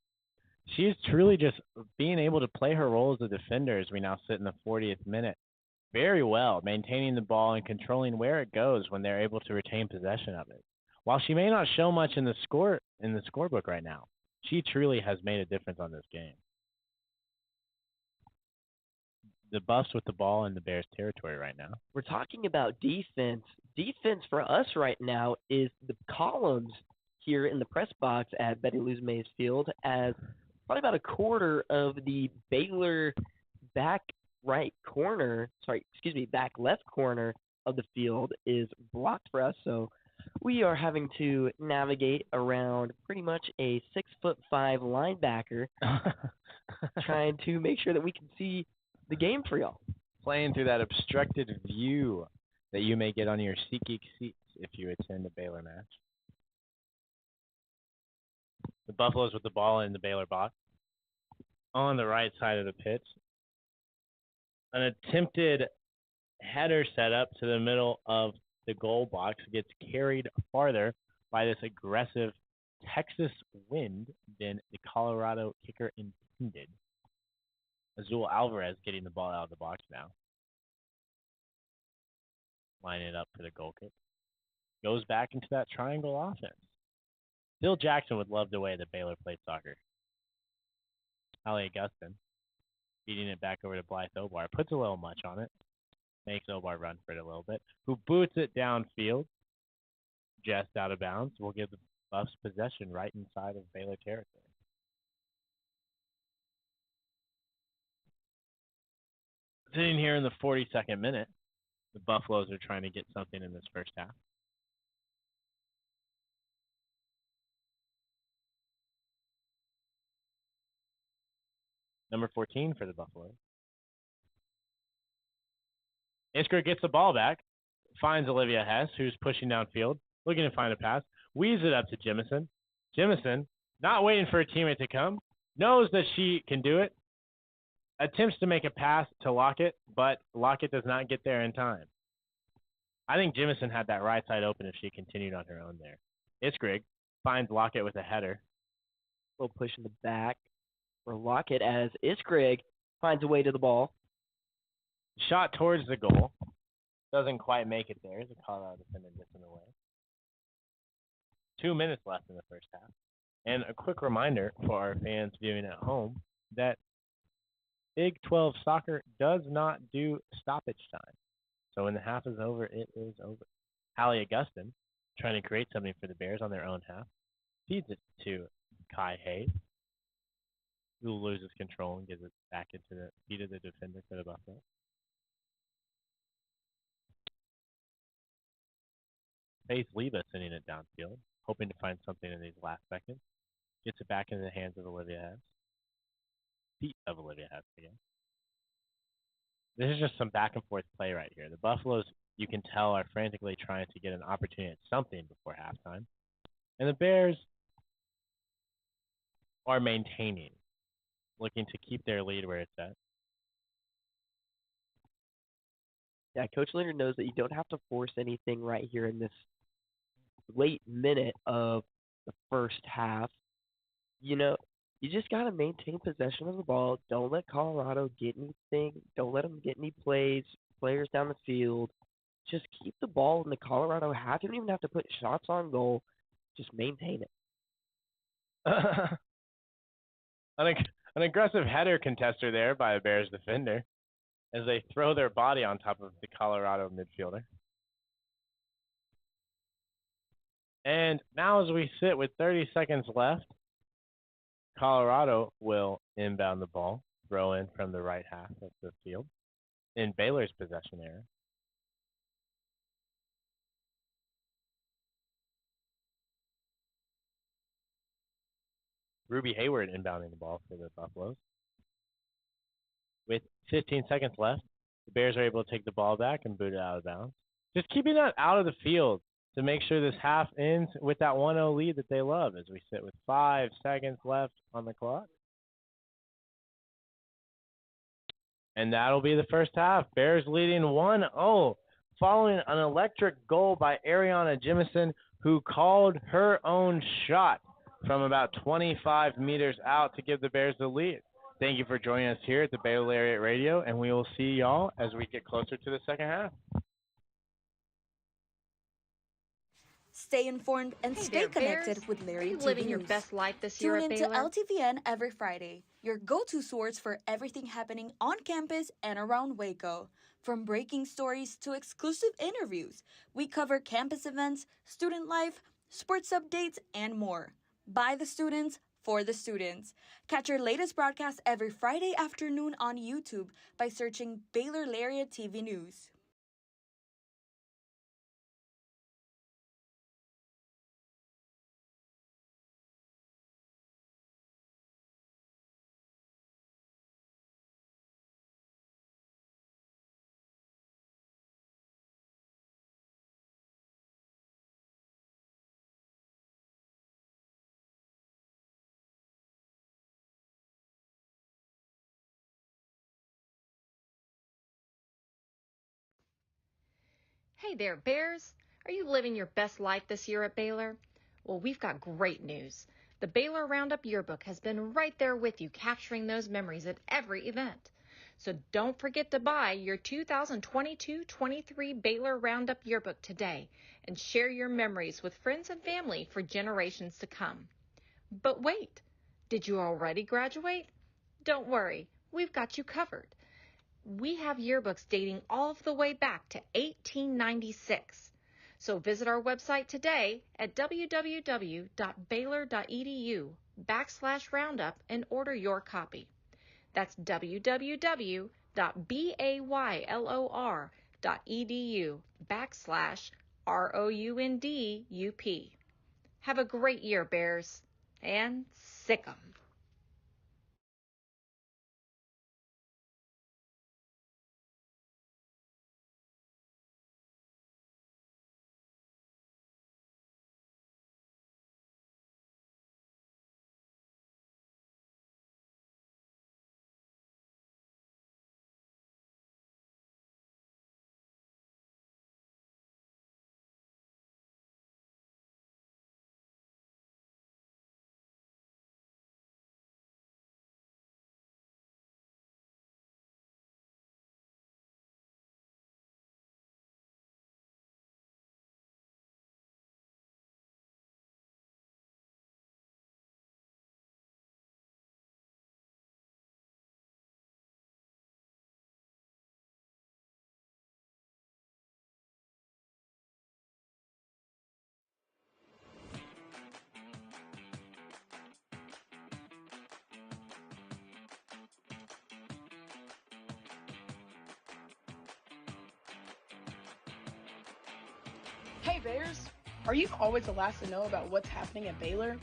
She's truly just being able to play her role as a defender as we now sit in the 40th minute very well, maintaining the ball and controlling where it goes when they're able to retain possession of it. While she may not show much in the scorebook right now, she truly has made a difference on this game. The Buffs with the ball in the Bears' territory right now. We're talking about defense. Defense for us right now is the columns here in the press box at Betty Lou's Mays Field, as probably about a quarter of the Baylor back left corner of the field is blocked for us. So we are having to navigate around pretty much a 6'5" linebacker trying to make sure that we can see the game for y'all. Playing through that obstructed view that you may get on your SeatGeek seats if you attend a Baylor match. The Buffaloes with the ball in the Baylor box on the right side of the pitch. An attempted header set up to the middle of the goal box gets carried farther by this aggressive Texas wind than the Colorado kicker intended. Azul Alvarez getting the ball out of the box now. Line it up for the goal kick. Goes back into that triangle offense. Bill Jackson would love the way that Baylor played soccer. Hallie Augustin feeding it back over to Blythe Obar. Puts a little much on it. Makes Obar run for it a little bit. Who boots it downfield. Just out of bounds. Will give the Buffs possession right inside of Baylor territory. Sitting here in the 42nd minute, the Buffaloes are trying to get something in this first half. Number 14 for the Buffaloes. Iskra gets the ball back, finds Olivia Hess, who's pushing downfield, looking to find a pass, weaves it up to Jimison. Jemison, not waiting for a teammate to come, knows that she can do it, attempts to make a pass to Lockett, but Lockett does not get there in time. I think Jemison had that right side open if she continued on her own there. Iskrig finds Lockett with a header. A little push in the back for Lockett as Iskrig finds a way to the ball. Shot towards the goal. Doesn't quite make it there. The Colorado defender gets in the way. 2 minutes left in the first half. And a quick reminder for our fans viewing at home that Big 12 soccer does not do stoppage time. So when the half is over, it is over. Hallie Augustin trying to create something for the Bears on their own half. Feeds it to Kai Hayes, who loses control and gives it back into the feet of the defender for the Buffalo. Faith Leva sending it downfield, hoping to find something in these last seconds. Gets it back into the hands of Olivia Hess. Feet of Olivia Hess again. This is just some back and forth play right here. The Buffaloes, you can tell, are frantically trying to get an opportunity at something before halftime. And the Bears are maintaining, looking to keep their lead where it's at. Yeah, Coach Leonard knows that you don't have to force anything right here in this late minute of the first half. You know, you just got to maintain possession of the ball. Don't let Colorado get anything. Don't let them get any players down the field. Just keep the ball in the Colorado half. You don't even have to put shots on goal. Just maintain it. An aggressive header contester there by a Bears defender as they throw their body on top of the Colorado midfielder. And now as we sit with 30 seconds left, Colorado will inbound the ball, throw in from the right half of the field in Baylor's possession area. Ruby Hayward inbounding the ball for the Buffaloes. With 15 seconds left, the Bears are able to take the ball back and boot it out of bounds. Just keeping that out of the field to make sure this half ends with that 1-0 lead that they love as we sit with 5 seconds left on the clock. And that'll be the first half. Bears leading 1-0 following an electric goal by Ariana Jemison, who called her own shot from about 25 meters out to give the Bears the lead. Thank you for joining us here at the Baylor Lariat Radio, and we will see y'all as we get closer to the second half. Stay informed and stay connected Bears. with Lariat TV living your News. best life this year Tune at in to Baylor? LTVN every Friday, your go-to source for everything happening on campus and around Waco. From breaking stories to exclusive interviews, we cover campus events, student life, sports updates, and more. By the students, for the students. Catch our latest broadcast every Friday afternoon on YouTube by searching Baylor Lariat TV News. Hey there, Bears. Are you living your best life this year at Baylor? Well, we've got great news. The Baylor Roundup Yearbook has been right there with you, capturing those memories at every event. So don't forget to buy your 2022-23 Baylor Roundup Yearbook today and share your memories with friends and family for generations to come. But wait, did you already graduate? Don't worry, we've got you covered. We have yearbooks dating all the way back to 1896. So visit our website today at www.baylor.edu/roundup and order your copy. That's www.baylor.edu/ROUNDUP. Have a great year, Bears, and sick 'em. Hey Bears! Are you always the last to know about what's happening at Baylor?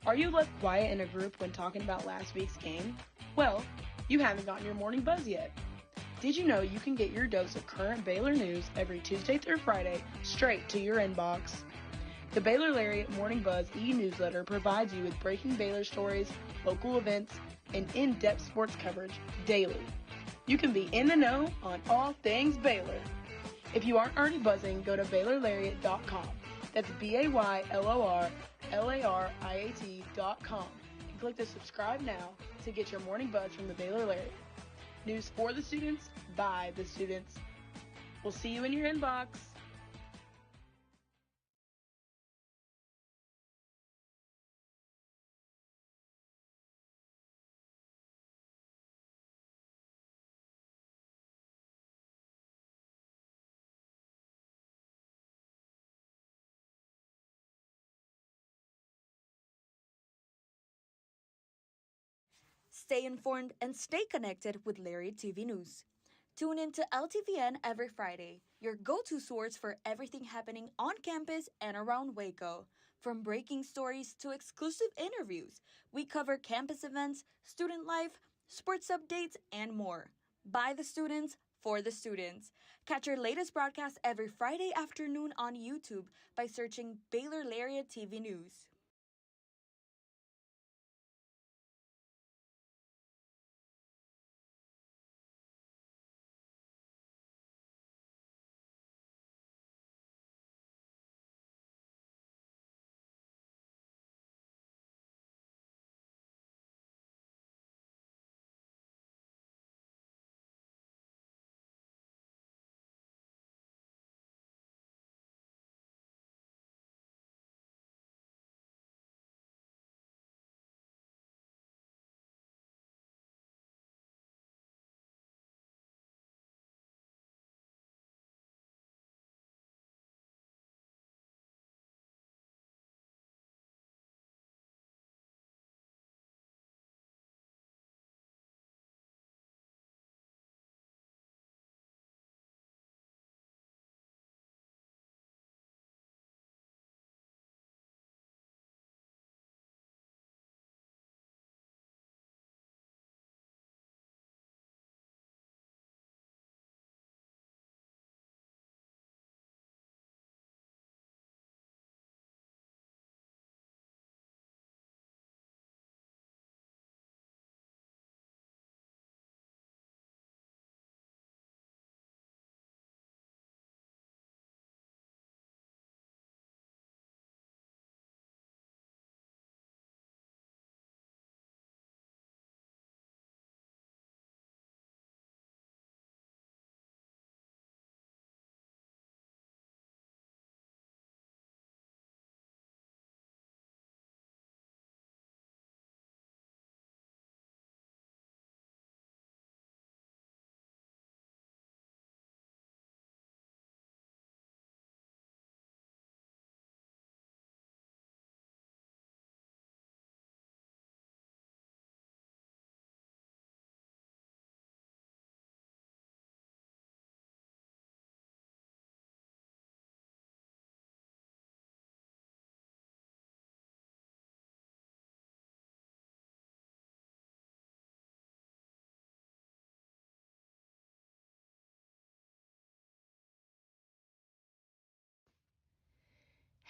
Are you left quiet in a group when talking about last week's game? Well, you haven't gotten your morning buzz yet. Did you know you can get your dose of current Baylor news every Tuesday through Friday straight to your inbox? The Baylor Lariat Morning Buzz e-newsletter provides you with breaking Baylor stories, local events, and in-depth sports coverage daily. You can be in the know on all things Baylor. If you aren't already buzzing, go to BaylorLariat.com. That's BaylorLariat.com and click the subscribe now to get your morning buzz from the Baylor Lariat. News for the students, by the students. We'll see you in your inbox. Stay informed and stay connected with Lariat TV News. Tune in to LTVN every Friday, your go-to source for everything happening on campus and around Waco. From breaking stories to exclusive interviews, we cover campus events, student life, sports updates, and more. By the students, for the students. Catch our latest broadcast every Friday afternoon on YouTube by searching Baylor Lariat TV News.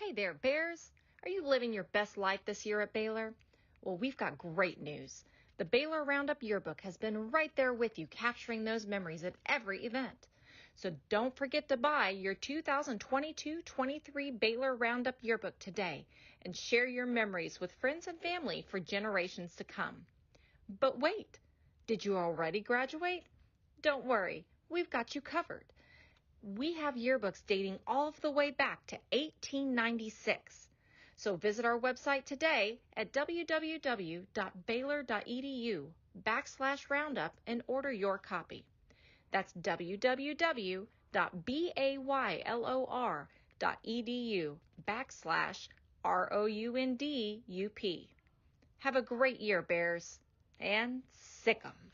Hey there, Bears. Are you living your best life this year at Baylor? Well, we've got great news. The Baylor Roundup Yearbook has been right there with you, capturing those memories at every event. So don't forget to buy your 2022-23 Baylor Roundup Yearbook today and share your memories with friends and family for generations to come. But wait, did you already graduate? Don't worry, we've got you covered. We have yearbooks dating all the way back to 1896. So visit our website today at www.baylor.edu/roundup and order your copy. That's www.baylor.edu/ROUNDUP. Have a great year, Bears, and sick 'em.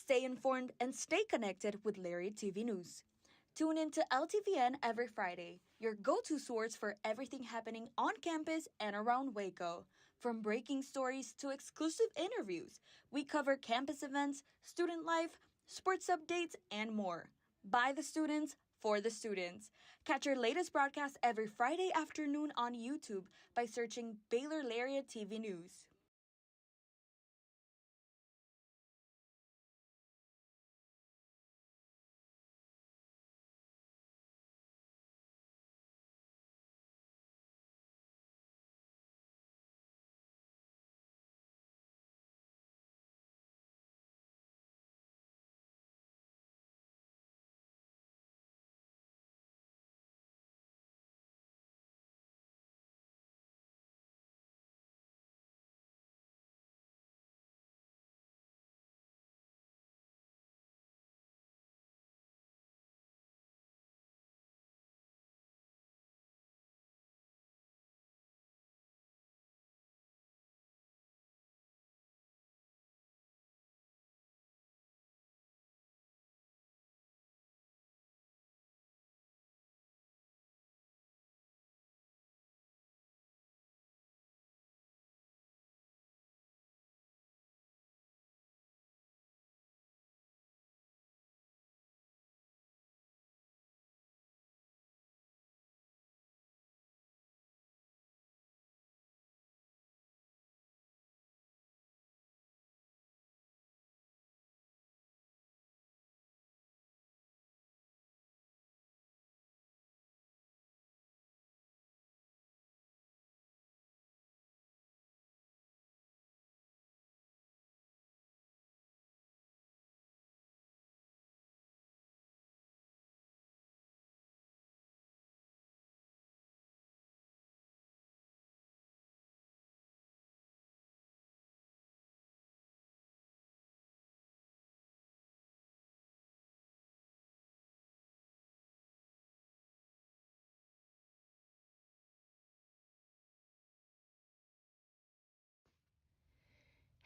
Stay informed and stay connected with Lariat TV News. Tune in to LTVN every Friday, your go-to source for everything happening on campus and around Waco. From breaking stories to exclusive interviews, we cover campus events, student life, sports updates, and more. By the students, for the students. Catch our latest broadcast every Friday afternoon on YouTube by searching Baylor Lariat TV News.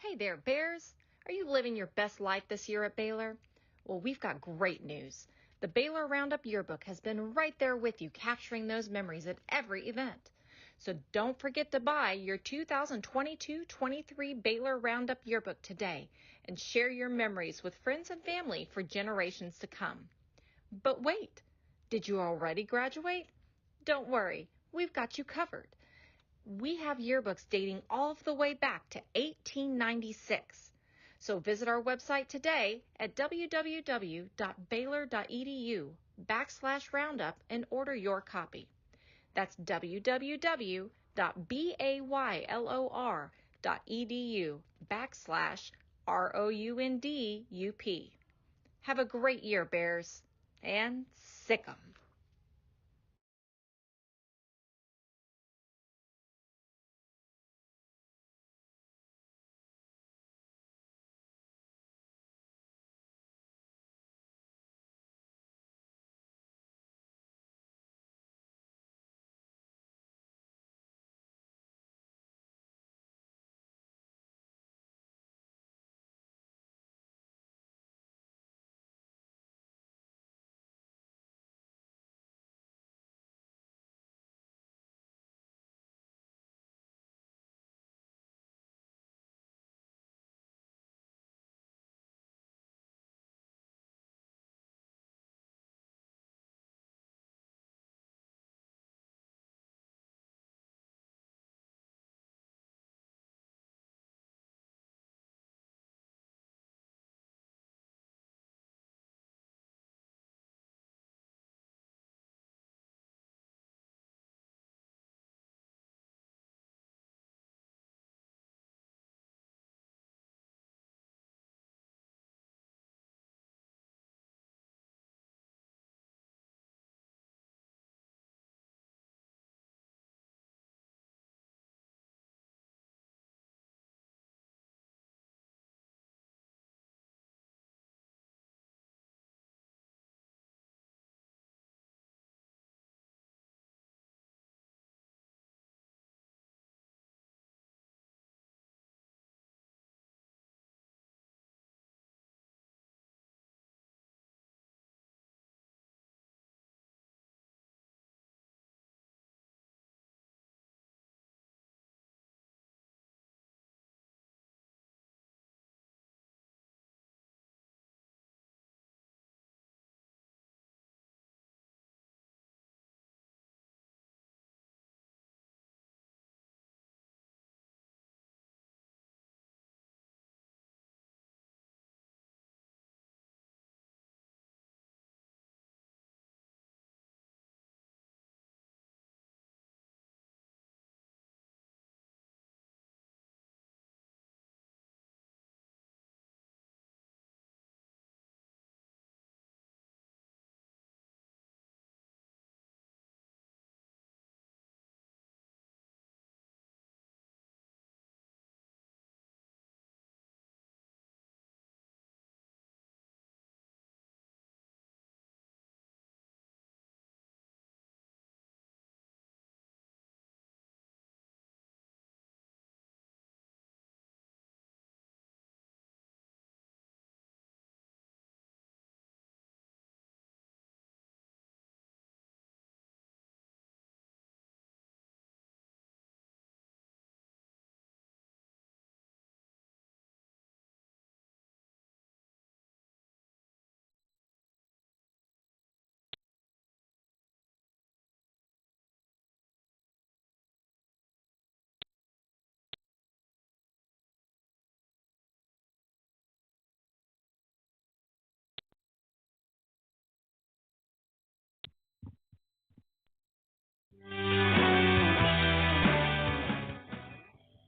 Hey there, Bears. Are you living your best life this year at Baylor? Well, we've got great news. The Baylor Roundup Yearbook has been right there with you, capturing those memories at every event. So don't forget to buy your 2022-23 Baylor Roundup Yearbook today and share your memories with friends and family for generations to come. But wait, did you already graduate? Don't worry, we've got you covered. We have yearbooks dating all the way back to 1896. So visit our website today at www.baylor.edu/roundup and order your copy. That's www.baylor.edu/ROUNDUP. Have a great year, Bears, and sick 'em.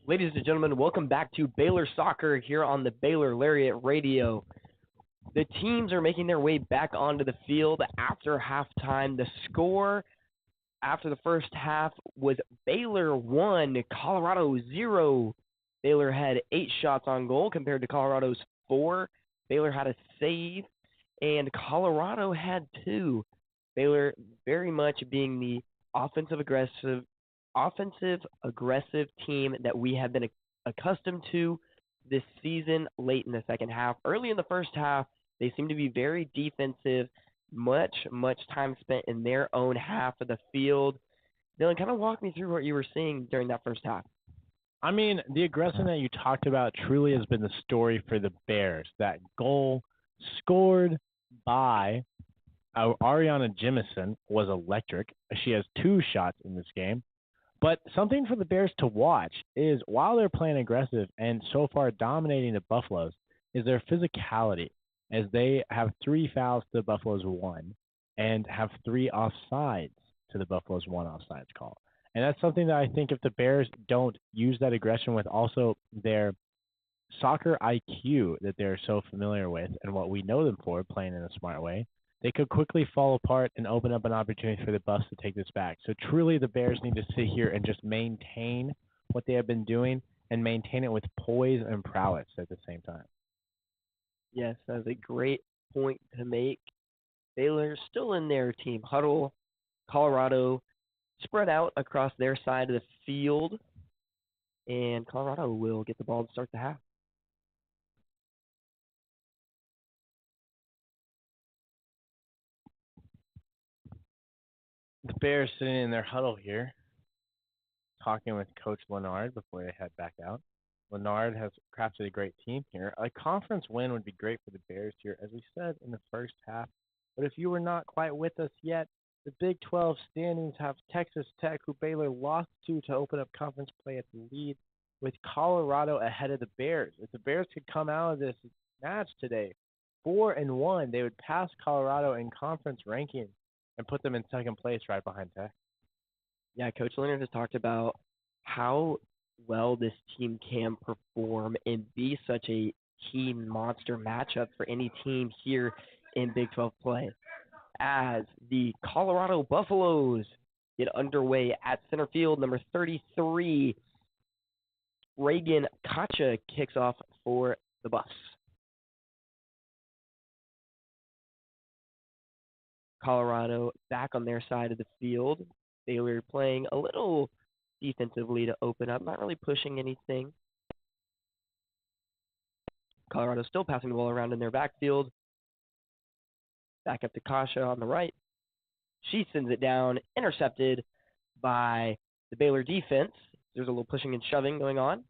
Ladies and gentlemen, welcome back to Baylor Soccer here on the Baylor Lariat Radio. The teams are making their way back onto the field after halftime. The score after the first half was Baylor 1, Colorado 0. Baylor had 8 shots on goal compared to Colorado's 4. Baylor had a save, and Colorado had 2. Baylor very much being the offensive aggressive team that we have been accustomed to this season late in the second half. Early in the first half, they seem to be very defensive, much time spent in their own half of the field. Dylan, kind of walk me through what you were seeing during that first half. I mean, the aggression that you talked about truly has been the story for the Bears. That goal scored by Ariana Jemison was electric. She has 2 shots in this game. But something for the Bears to watch is while they're playing aggressive and so far dominating the Buffaloes is their physicality, as they have 3 fouls to the Buffaloes 1 and have 3 offsides to the Buffaloes 1 offsides call. And that's something that I think if the Bears don't use that aggression with also their soccer IQ that they're so familiar with and what we know them for playing in a smart way, they could quickly fall apart and open up an opportunity for the Buffs to take this back. So truly the Bears need to sit here and just maintain what they have been doing and maintain it with poise and prowess at the same time. Yes, that's a great point to make. Baylor still in their team huddle. Colorado spread out across their side of the field, and Colorado will get the ball to start the half. The Bears sitting in their huddle here, talking with Coach Leonard before they head back out. Leonard has crafted a great team here. A conference win would be great for the Bears here, as we said in the first half. But if you were not quite with us yet, the Big 12 standings have Texas Tech, who Baylor lost to open up conference play at the lead, with Colorado ahead of the Bears. If the Bears could come out of this match today 4-1, they would pass Colorado in conference rankings and put them in second place right behind Tech. Yeah, Coach Leonard has talked about how well this team can perform and be such a key monster matchup for any team here in Big 12 play. As the Colorado Buffaloes get underway at center field, number 33, Reagan Kacha kicks off for the Buffs. Colorado back on their side of the field. Baylor playing a little defensively to open up, not really pushing anything. Colorado still passing the ball around in their backfield. Back up to Kasha on the right. She sends it down, intercepted by the Baylor defense. There's a little pushing and shoving going on.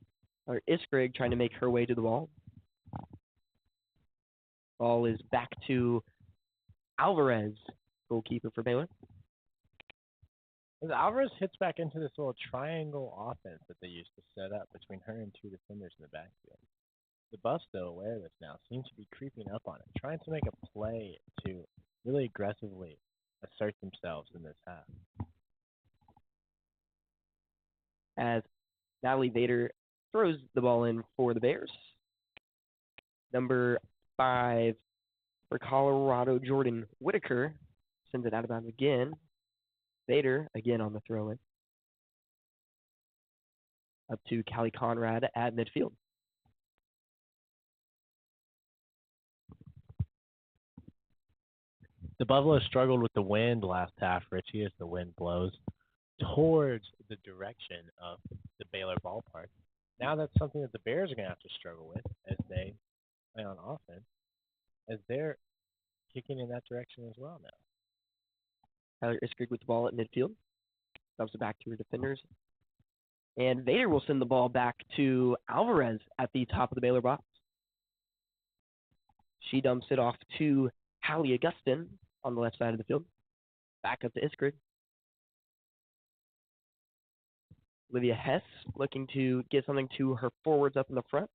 Iskrig trying to make her way to the ball. Ball is back to Alvarez, goalkeeper for Baylor. As Alvarez hits back into this little triangle offense that they used to set up between her and 2 defenders in the backfield. The Buffs, though, aware of this now, seem to be creeping up on it, trying to make a play to really aggressively assert themselves in this half. As Natalie Vader throws the ball in for the Bears. Number 5 for Colorado, Jordan Whitaker sends it out of bounds again. Vader again on the throw-in. Up to Callie Conrad at midfield. The Buffaloes struggled with the wind last half, Richie, as the wind blows towards the direction of the Baylor ballpark. Now that's something that the Bears are going to have to struggle with as they play on offense, as they're kicking in that direction as well now. Tyler Iskrig with the ball at midfield. Dumps it back to her defenders. And Vader will send the ball back to Alvarez at the top of the Baylor box. She dumps it off to Hallie Augustin on the left side of the field. Back up to Iskrig. Olivia Hess looking to get something to her forwards up in the front.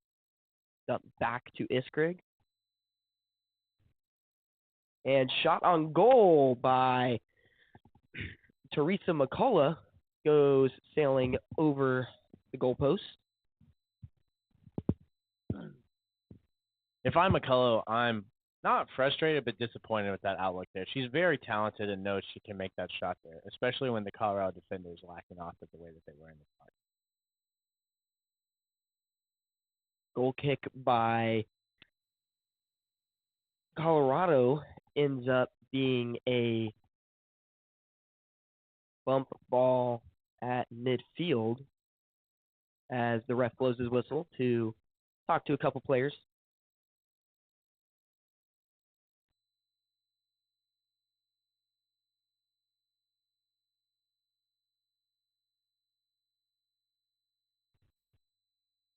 Dump back to Iskrig. And shot on goal by Teresa McCullough goes sailing over the goalpost. if I'm McCullough, I'm not frustrated but disappointed with that outlook there. She's very talented and knows she can make that shot there, especially when the Colorado defenders lacking off of the way that they were in the park. Goal kick by Colorado ends up being a bump ball at midfield as the ref blows his whistle to talk to a couple players.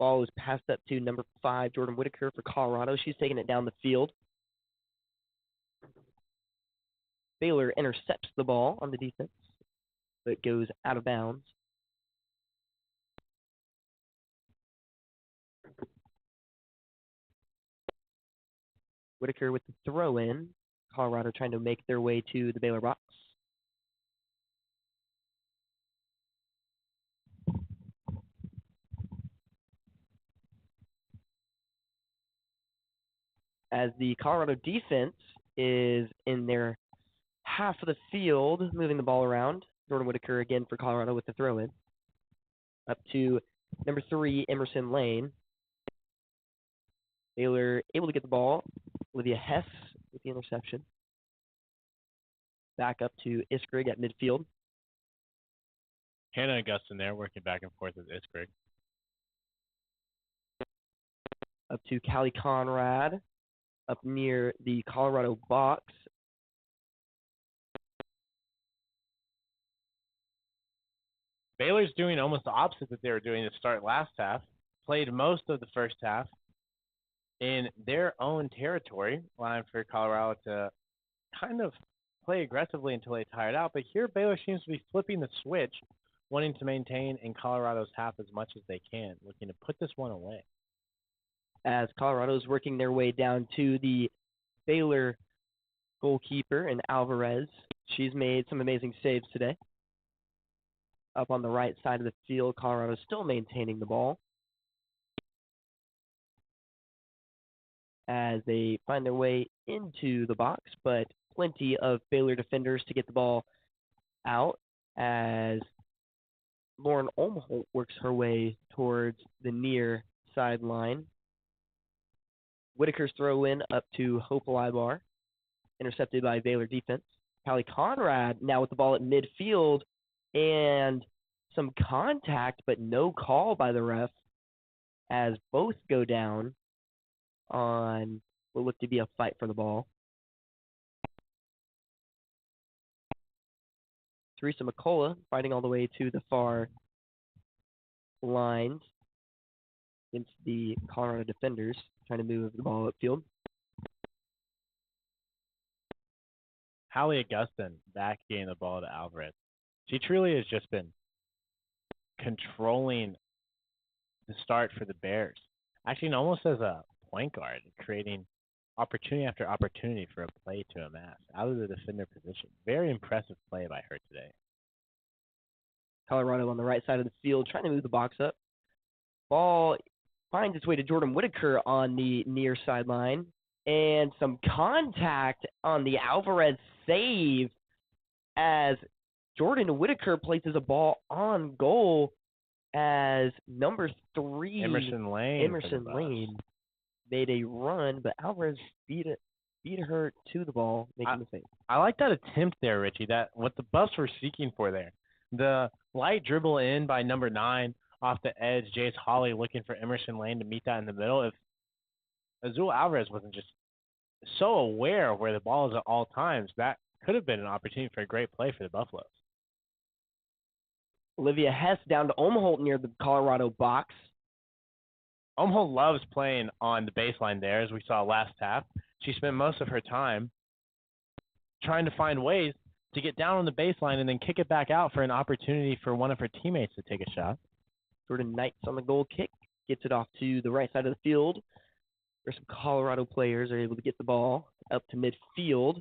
Ball is passed up to number 5, Jordan Whitaker for Colorado. She's taking it down the field. Baylor intercepts the ball on the defense, but goes out of bounds. Whitaker with the throw in. Colorado trying to make their way to the Baylor box. As the Colorado defense is in their half of the field, moving the ball around. Jordan Whitaker again for Colorado with the throw in. Up to number 3, Emerson Lane. Baylor able to get the ball. Olivia Hess with the interception. Back up to Iskrig at midfield. Hannah Augustin there working back and forth with Iskrig. Up to Callie Conrad up near the Colorado box. Baylor's doing almost the opposite that they were doing to start last half. Played most of the first half in their own territory, allowing for Colorado to kind of play aggressively until they tired out. But here Baylor seems to be flipping the switch, wanting to maintain in Colorado's half as much as they can, looking to put this one away. As Colorado's working their way down to the Baylor goalkeeper and Alvarez. She's made some amazing saves today. Up on the right side of the field, Colorado still maintaining the ball as they find their way into the box, but plenty of Baylor defenders to get the ball out as Lauren Olmholt works her way towards the near sideline. Whitaker's throw in up to Hope Libar, intercepted by Baylor defense. Callie Conrad now with the ball at midfield and some contact, but no call by the ref as both go down on what looked to be a fight for the ball. Teresa McCullough fighting all the way to the far lines against the Colorado defenders, trying to move the ball upfield. Hallie Augustin back getting the ball to Alvarez. She truly has just been controlling the start for the Bears. Actually, almost as a point guard, creating opportunity after opportunity for a play to amass out of the defender position. Very impressive play by her today. Colorado on the right side of the field trying to move the box up. Ball finds its way to Jordan Whitaker on the near sideline. And some contact on the Alvarez save as Jordan Whitaker places a ball on goal as number 3, Emerson Lane made a run, but Alvarez beat her to the ball, making the save. I like that attempt there, Richie. That what the Buffs were seeking for there. The light dribble in by number 9 off the edge, Jace Hawley looking for Emerson Lane to meet that in the middle. If Azul Alvarez wasn't just so aware of where the ball is at all times, that could have been an opportunity for a great play for the Buffaloes. Olivia Hess down to Olmholt near the Colorado box. Olmholt loves playing on the baseline there, as we saw last half. She spent most of her time trying to find ways to get down on the baseline and then kick it back out for an opportunity for one of her teammates to take a shot. Jordan Knights on the goal kick, gets it off to the right side of the field, where some Colorado players are able to get the ball up to midfield.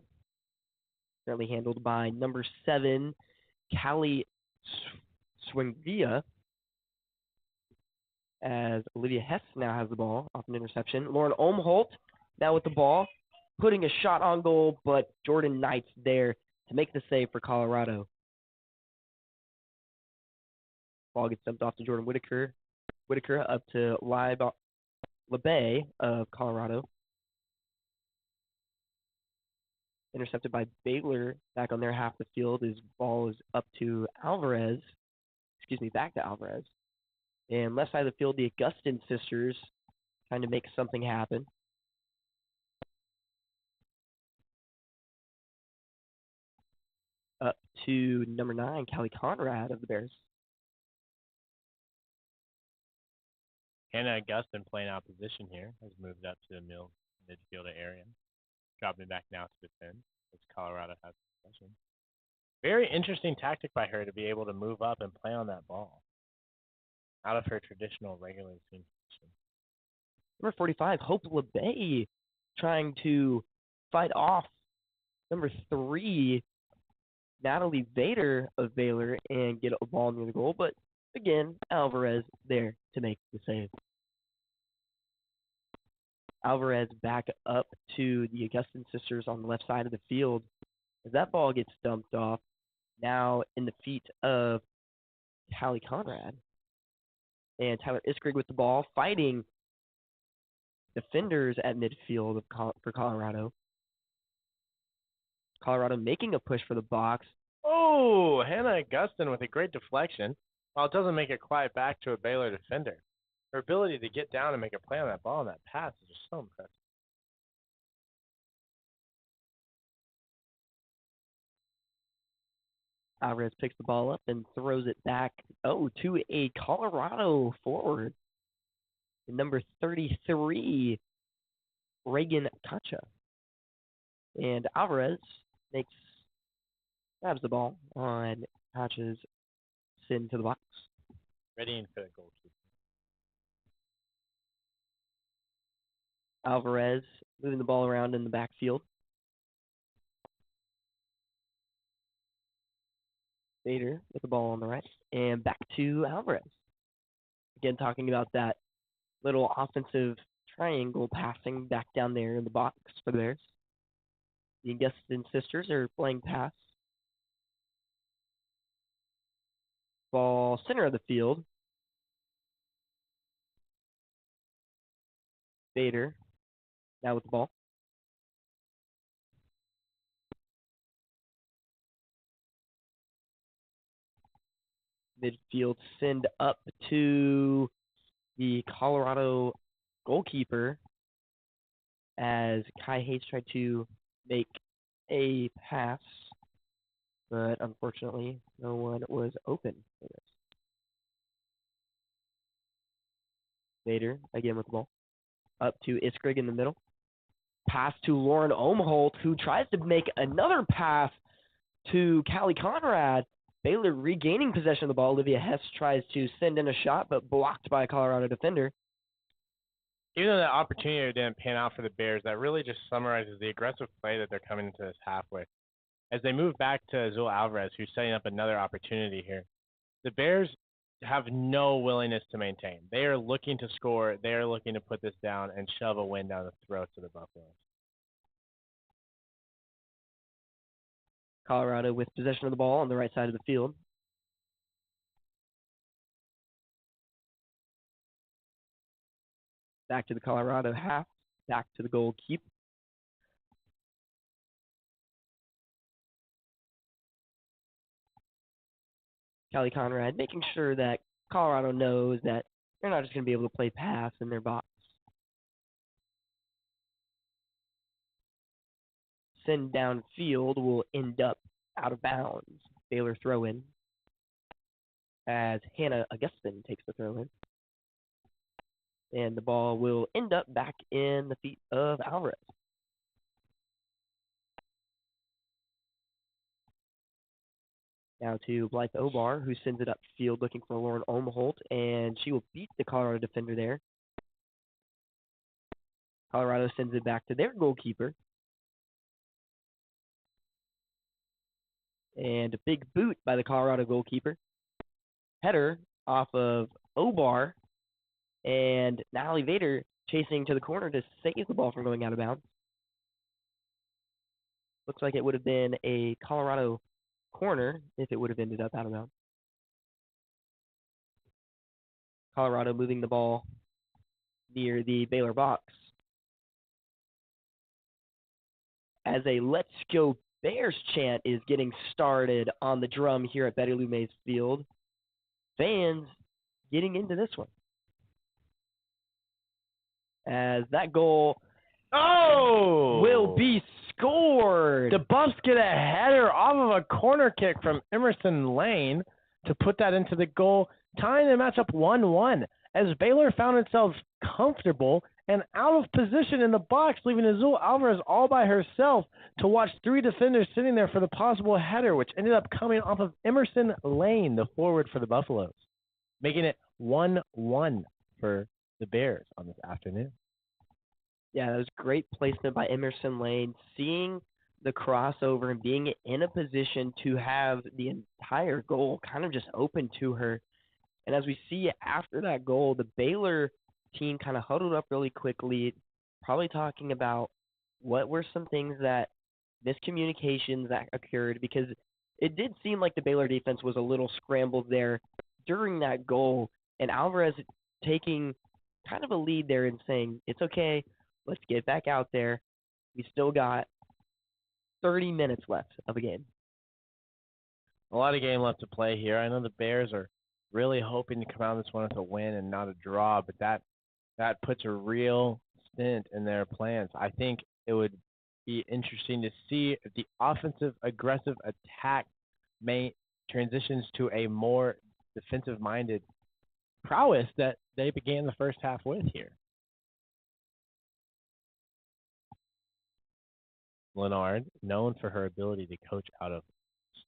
Currently handled by number 7, Callie Swingvia, as Olivia Hess now has the ball off an interception. Lauren Olmholt now with the ball, putting a shot on goal, but Jordan Knight's there to make the save for Colorado. Ball gets dumped off to Jordan Whitaker. Whitaker up to LeBay of Colorado. Intercepted by Baylor back on their half of the field. His ball is up to Alvarez. Back to Alvarez. And left side of the field, the Augustin sisters trying to make something happen. Up to number 9, Callie Conrad of the Bears. Hannah Augustin playing out position here has moved up to the midfield area. Dropping back now to defend as Colorado has possession. Very interesting tactic by her to be able to move up and play on that ball out of her traditional regularly seen position. Number 45, Hope LeBay, trying to fight off number 3, Natalie Vader of Baylor, and get a ball near the goal. But again, Alvarez there to make the save. Alvarez back up to the Augustin sisters on the left side of the field as that ball gets dumped off. Now in the feet of Callie Conrad. And Tyler Iskrig with the ball, fighting defenders at midfield for Colorado. Colorado making a push for the box. Oh, Hannah Augustin with a great deflection. While it doesn't make it quite back to a Baylor defender, her ability to get down and make a play on that ball and that pass is just so impressive. Alvarez picks the ball up and throws it back, to a Colorado forward. Number 33, Reagan Concha. And Alvarez grabs the ball on Concha's send to the box. Readying for the goalkeeper. Alvarez moving the ball around in the backfield. Vader with the ball on the right. And back to Alvarez. Again, talking about that little offensive triangle passing back down there in the box for the Bears. The Augustin sisters are playing pass. Ball center of the field. Vader now with the ball. Midfield send up to the Colorado goalkeeper as Kai Hayes tried to make a pass, but unfortunately no one was open for this. Vader again with the ball. Up to Iskrig in the middle. Pass to Lauren Omholt, who tries to make another pass to Callie Conrad. Baylor regaining possession of the ball. Olivia Hess tries to send in a shot, but blocked by a Colorado defender. Even though that opportunity didn't pan out for the Bears, that really just summarizes the aggressive play that they're coming into this half with. As they move back to Azul Alvarez, who's setting up another opportunity here, the Bears have no willingness to maintain. They are looking to score. They are looking to put this down and shove a win down the throats of the Buffaloes. Colorado with possession of the ball on the right side of the field. Back to the Colorado half. Back to the goalkeeper. Callie Conrad making sure that Colorado knows that they're not just going to be able to play pass in their box. Send downfield will end up out of bounds. Baylor throw in as Hannah Augustin takes the throw in. And the ball will end up back in the feet of Alvarez. Now to Blythe Obar, who sends it upfield looking for Lauren Omholt, and she will beat the Colorado defender there. Colorado sends it back to their goalkeeper. And a big boot by the Colorado goalkeeper. Header off of Obar, and Natalie Vader chasing to the corner to save the ball from going out of bounds. Looks like it would have been a Colorado corner if it would have ended up out of bounds. Colorado moving the ball near the Baylor box. As a Let's Go Bears chant is getting started on the drum here at Betty Lou Mays Field. Fans getting into this one. As that goal will be scored. The Buffs get a header off of a corner kick from Emerson Lane to put that into the goal, tying the matchup 1-1 as Baylor found itself comfortable and out of position in the box, leaving Azul Alvarez all by herself to watch three defenders sitting there for the possible header, which ended up coming off of Emerson Lane, the forward for the Buffaloes, making it 1-1 for the Bears on this afternoon. Yeah, that was great placement by Emerson Lane, seeing the crossover and being in a position to have the entire goal kind of just open to her. And as we see after that goal, the Baylor team kind of huddled up really quickly, probably talking about what were some things that miscommunications that occurred, because it did seem like the Baylor defense was a little scrambled there during that goal, and Alvarez taking kind of a lead there and saying, it's okay, let's get back out there. We still got 30 minutes left of a game. A lot of game left to play here. I know the Bears are really hoping to come out of this one with a win and not a draw, but that puts a real stint in their plans. I think it would be interesting to see if the offensive aggressive attack may transitions to a more defensive-minded prowess that they began the first half with here. Leonard, known for her ability to coach out of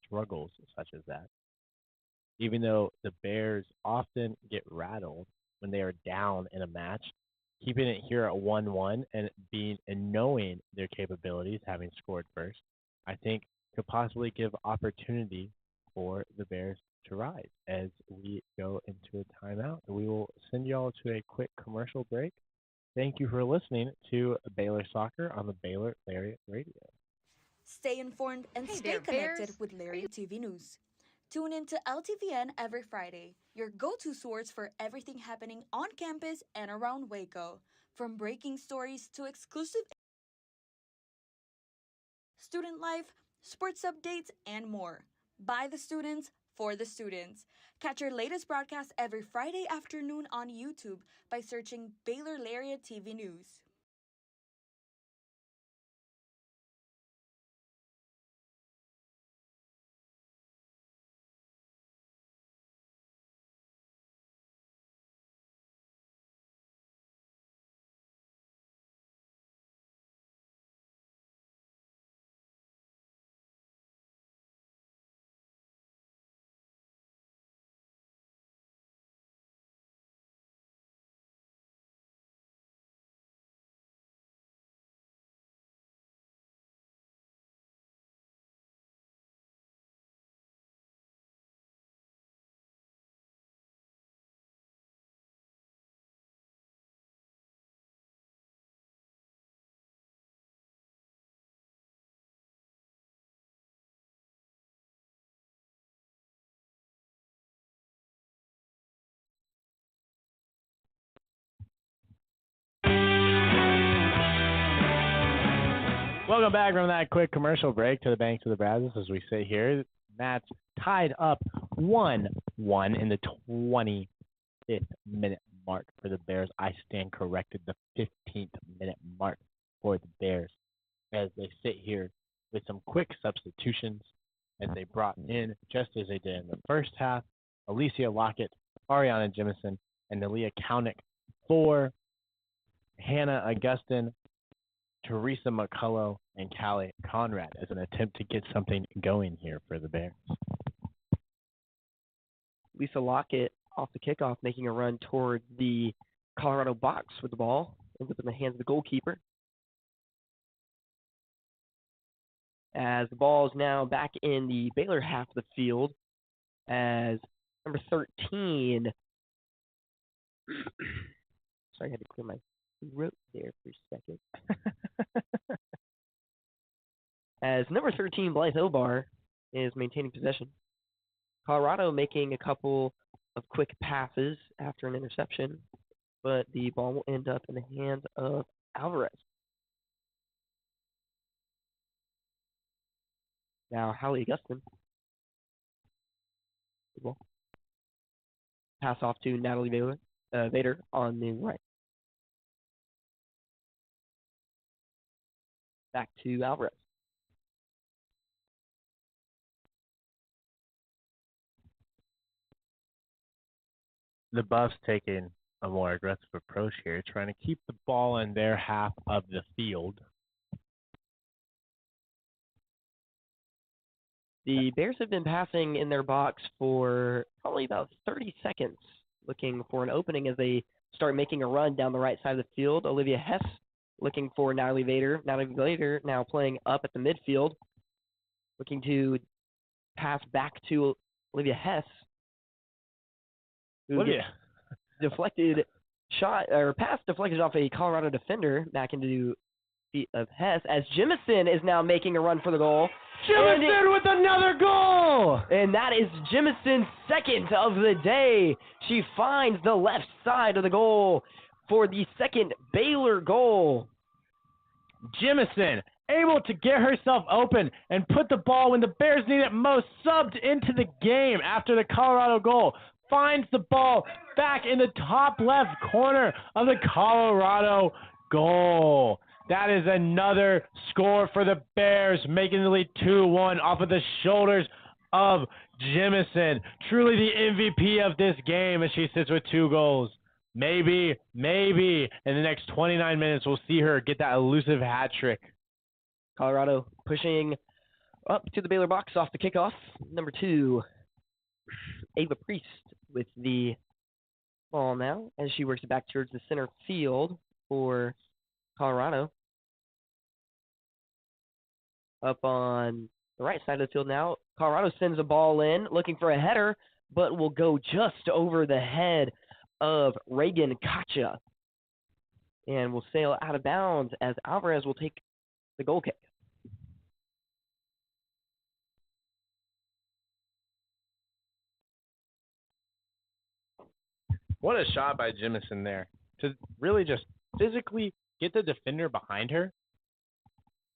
struggles such as that, even though the Bears often get rattled when they are down in a match, keeping it here at 1-1 and knowing their capabilities, having scored first, I think could possibly give opportunity for the Bears to rise as we go into a timeout. We will send you all to a quick commercial break. Thank you for listening to Baylor Soccer on the Baylor Lariat Radio. Stay informed and Hey stay there, connected Bears. with Lariat TV News. Tune in to LTVN every Friday, your go-to source for everything happening on campus and around Waco, from breaking stories to exclusive student life, sports updates, and more. By the students, for the students. Catch our latest broadcast every Friday afternoon on YouTube by searching Baylor Lariat TV News. Welcome back from that quick commercial break to the Banks of the Brazos as we sit here. Match tied up 1-1 in the 25th minute mark for the Bears. I stand corrected, the 15th minute mark for the Bears as they sit here with some quick substitutions as they brought in, just as they did in the first half, Alicia Lockett, Ariana Jemison, and Nalia Kaunick for Hannah Augustin, Teresa McCullough, and Callie Conrad as an attempt to get something going here for the Bears. Lisa Lockett off the kickoff, making a run toward the Colorado box with the ball. Ends up in the hands of the goalkeeper. As the ball is now back in the Baylor half of the field, as number 13. Sorry, I had to clear my wrote there for a second. As number 13, Blythe Obar, is maintaining possession. Colorado making a couple of quick passes after an interception, but the ball will end up in the hands of Alvarez. Now, Hallie Augustin. Good ball. Pass off to Natalie Vader on the right. Back to Alvarez. The Buffs taking a more aggressive approach here, trying to keep the ball in their half of the field. The Bears have been passing in their box for probably about 30 seconds, looking for an opening as they start making a run down the right side of the field. Olivia Hess looking for Natalie Vader. Natalie Vader now playing up at the midfield, looking to pass back to Olivia Hess. Olivia. Deflected shot, or pass deflected off a Colorado defender back into feet of Hess as Jemison is now making a run for the goal. Jemison with another goal! And that is Jemison's second of the day. She finds the left side of the goal for the second Baylor goal. Jemison able to get herself open and put the ball when the Bears need it most, subbed into the game after the Colorado goal. Finds the ball back in the top left corner of the Colorado goal. That is another score for the Bears, making the lead 2-1 off of the shoulders of Jemison. Truly the MVP of this game as she sits with 2 goals. Maybe in the next 29 minutes we'll see her get that elusive hat trick. Colorado pushing up to the Baylor box off the kickoff. Number 2, Ava Priest with the ball now as she works it back towards the center field for Colorado. Up on the right side of the field now, Colorado sends a ball in, looking for a header, but will go just over the head of Reagan Kacha and will sail out of bounds as Alvarez will take the goal kick. What a shot by Jemison there to really just physically get the defender behind her,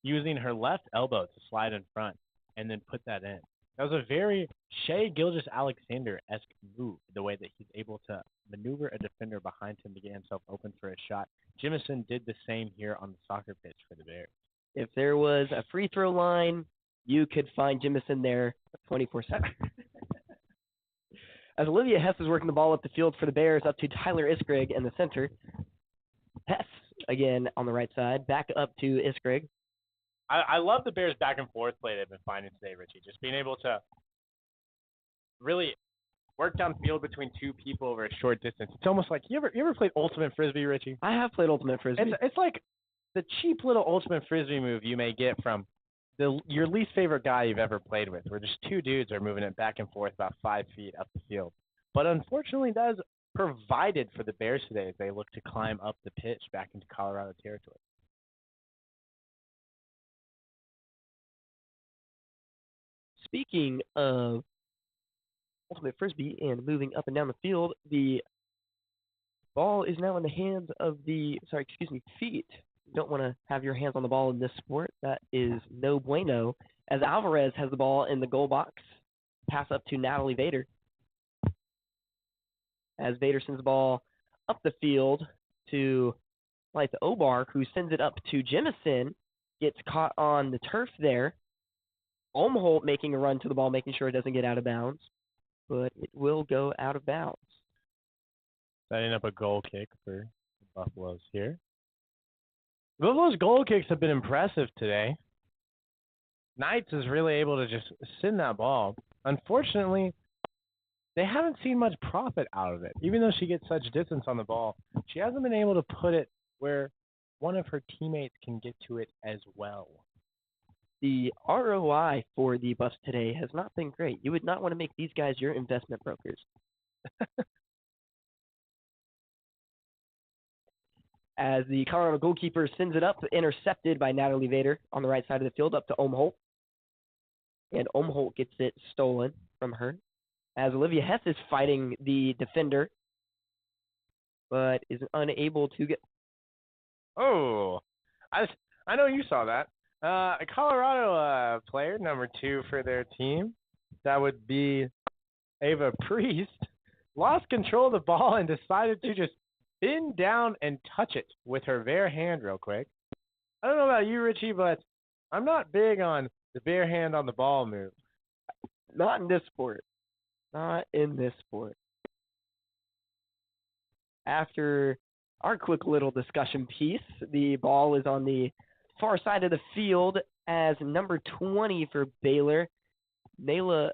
using her left elbow to slide in front and then put that in. That was a very Shea Gilgeous-Alexander-esque move, the way that he's able to maneuver a defender behind him to get himself open for a shot. Jemison did the same here on the soccer pitch for the Bears. If there was a free throw line, you could find Jemison there 24/7. As Olivia Hess is working the ball up the field for the Bears, up to Tyler Iskrig in the center. Hess, again, on the right side, back up to Iskrig. I love the Bears' back and forth play they've been finding today, Richie. Just being able to really work downfield between 2 people over a short distance. It's almost like, you ever played Ultimate Frisbee, Richie? I have played Ultimate Frisbee. It's like the cheap little Ultimate Frisbee move you may get from your least favorite guy you've ever played with, where just 2 dudes are moving it back and forth about 5 feet up the field. But unfortunately, that is provided for the Bears today as they look to climb up the pitch back into Colorado territory. Speaking of Ultimate Frisbee and moving up and down the field, the ball is now in the hands of feet. You don't want to have your hands on the ball in this sport. That is no bueno. As Alvarez has the ball in the goal box, pass up to Natalie Vader. As Vader sends the ball up the field to Blythe Obar, who sends it up to Jemison, gets caught on the turf there. Olmholt making a run to the ball, making sure it doesn't get out of bounds, but it will go out of bounds. Setting up a goal kick for the Buffaloes here. Buffalo's goal kicks have been impressive today. Knights is really able to just send that ball. Unfortunately, they haven't seen much profit out of it. Even though she gets such distance on the ball, she hasn't been able to put it where one of her teammates can get to it as well. The ROI for the Buffs today has not been great. You would not want to make these guys your investment brokers. as the Colorado goalkeeper sends it up, intercepted by Natalie Vader on the right side of the field up to Omholt. And Omholt gets it stolen from her as Olivia Hess is fighting the defender, but is unable to get. Oh, I know you saw that. A Colorado player, number 2 for their team, that would be Ava Priest, lost control of the ball and decided to just bend down and touch it with her bare hand real quick. I don't know about you, Richie, but I'm not big on the bare hand on the ball move. Not in this sport. Not in this sport. After our quick little discussion piece, the ball is on the far side of the field as number 20 for Baylor, Nayla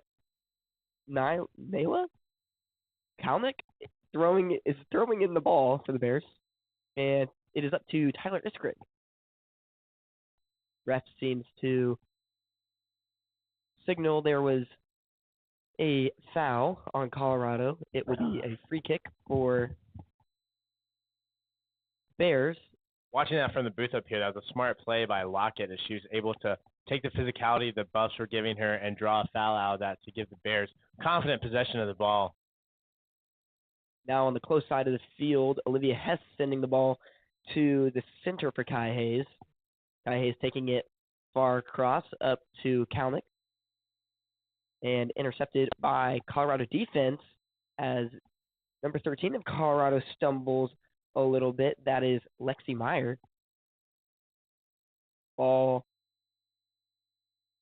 Kalnick is throwing in the ball for the Bears, and it is up to Tyler Iskrig. Ref seems to signal there was a foul on Colorado. It would be a free kick for Bears. Watching that from the booth up here, that was a smart play by Lockett as she was able to take the physicality the buffs were giving her and draw a foul out of that to give the Bears confident possession of the ball. Now on the close side of the field, Olivia Hess sending the ball to the center for Kai Hayes. Kai Hayes taking it far across up to Kalnick. And intercepted by Colorado defense as number 13 of Colorado stumbles a little bit. That is Lexi Meyer. Ball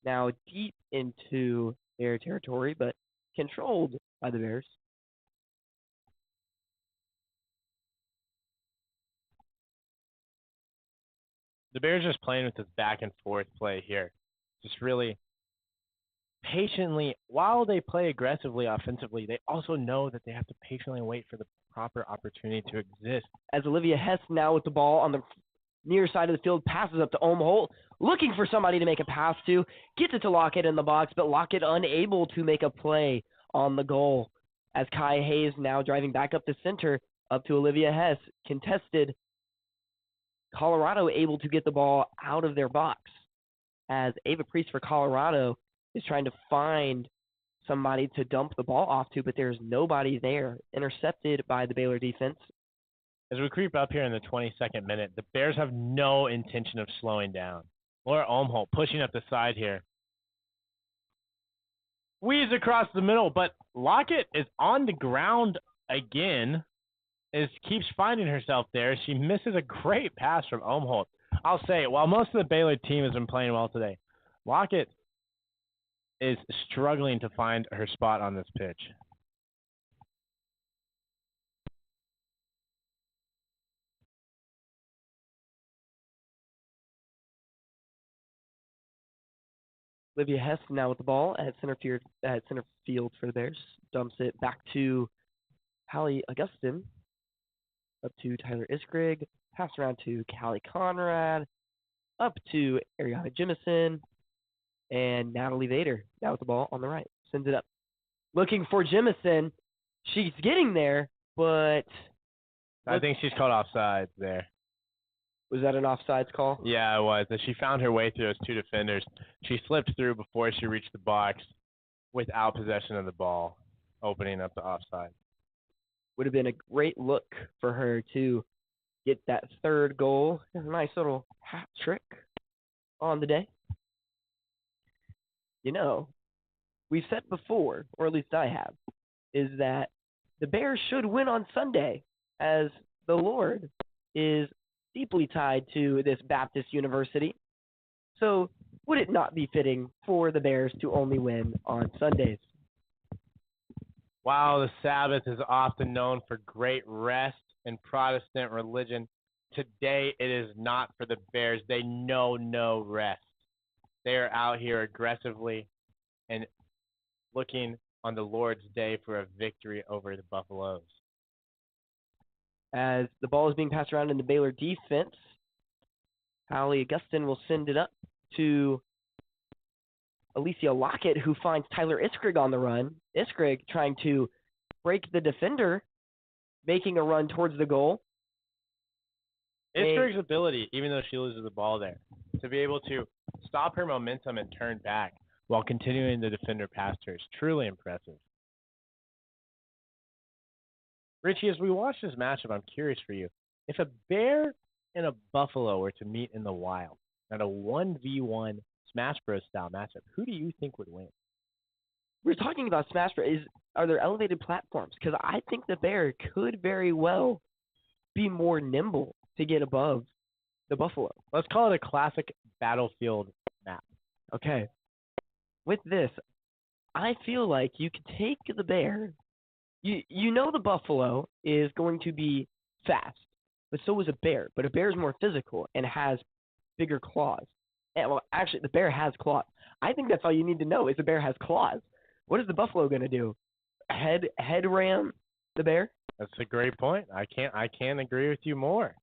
now deep into their territory, but controlled by the Bears. The Bears just playing with this back and forth play here. Just really patiently, while they play aggressively offensively, they also know that they have to patiently wait for the proper opportunity to exist. As Olivia Hess now with the ball on the near side of the field, passes up to Omholt, looking for somebody to make a pass to, gets it to Lockett in the box, but Lockett unable to make a play on the goal. As Kai Hayes now driving back up the center, up to Olivia Hess, contested. Colorado able to get the ball out of their box as Ava Priest for Colorado is trying to find somebody to dump the ball off to, but there's nobody there. Intercepted by the Baylor defense. As we creep up here in the 22nd minute, the Bears have no intention of slowing down. Laura Omholt pushing up the side here. Weaves across the middle, but Lockett is on the ground again. Keeps finding herself there. She misses a great pass from Omholt. I'll say, while most of the Baylor team has been playing well today, Lockett is struggling to find her spot on this pitch. Olivia Hess now with the ball at center field for the Bears. Dumps it back to Hallie Augustin. Up to Tyler Iskrig, pass around to Callie Conrad, up to Ariana Jimison, and Natalie Vader now with the ball on the right. Sends it up. Looking for Jimison. She's getting there, but... I think she's called offsides there. Was that an offsides call? Yeah, it was. As she found her way through those two defenders, she slipped through before she reached the box without possession of the ball, opening up the offside. Would have been a great look for her to get that third goal. A nice little hat trick on the day. You know, we've said before, or at least I have, is that the Bears should win on Sunday, as the Lord is deeply tied to this Baptist university. So would it not be fitting for the Bears to only win on Sundays? While the Sabbath is often known for great rest in Protestant religion, today it is not for the Bears. They know no rest. They are out here aggressively and looking on the Lord's day for a victory over the Buffaloes. As the ball is being passed around in the Baylor defense, Hallie Augustin will send it up to Alicia Lockett, who finds Tyler Iskrig on the run. Iskrig trying to break the defender, making a run towards the goal. It's Trig's ability, even though she loses the ball there, to be able to stop her momentum and turn back while continuing to defend her past her is truly impressive. Richie, as we watch this matchup, I'm curious for you. If a bear and a buffalo were to meet in the wild at a 1v1 Smash Bros. Style matchup, who do you think would win? We're talking about Smash Bros. Are there elevated platforms? Because I think the bear could very well be more nimble to get above the buffalo. Let's call it a classic battlefield map. Okay. With this, I feel like you could take the bear. You know the buffalo is going to be fast, but so is a bear. But a bear is more physical and has bigger claws. And, well, actually, the bear has claws. I think that's all you need to know is the bear has claws. What is the buffalo going to do? Head ram the bear? That's a great point. I can't agree with you more.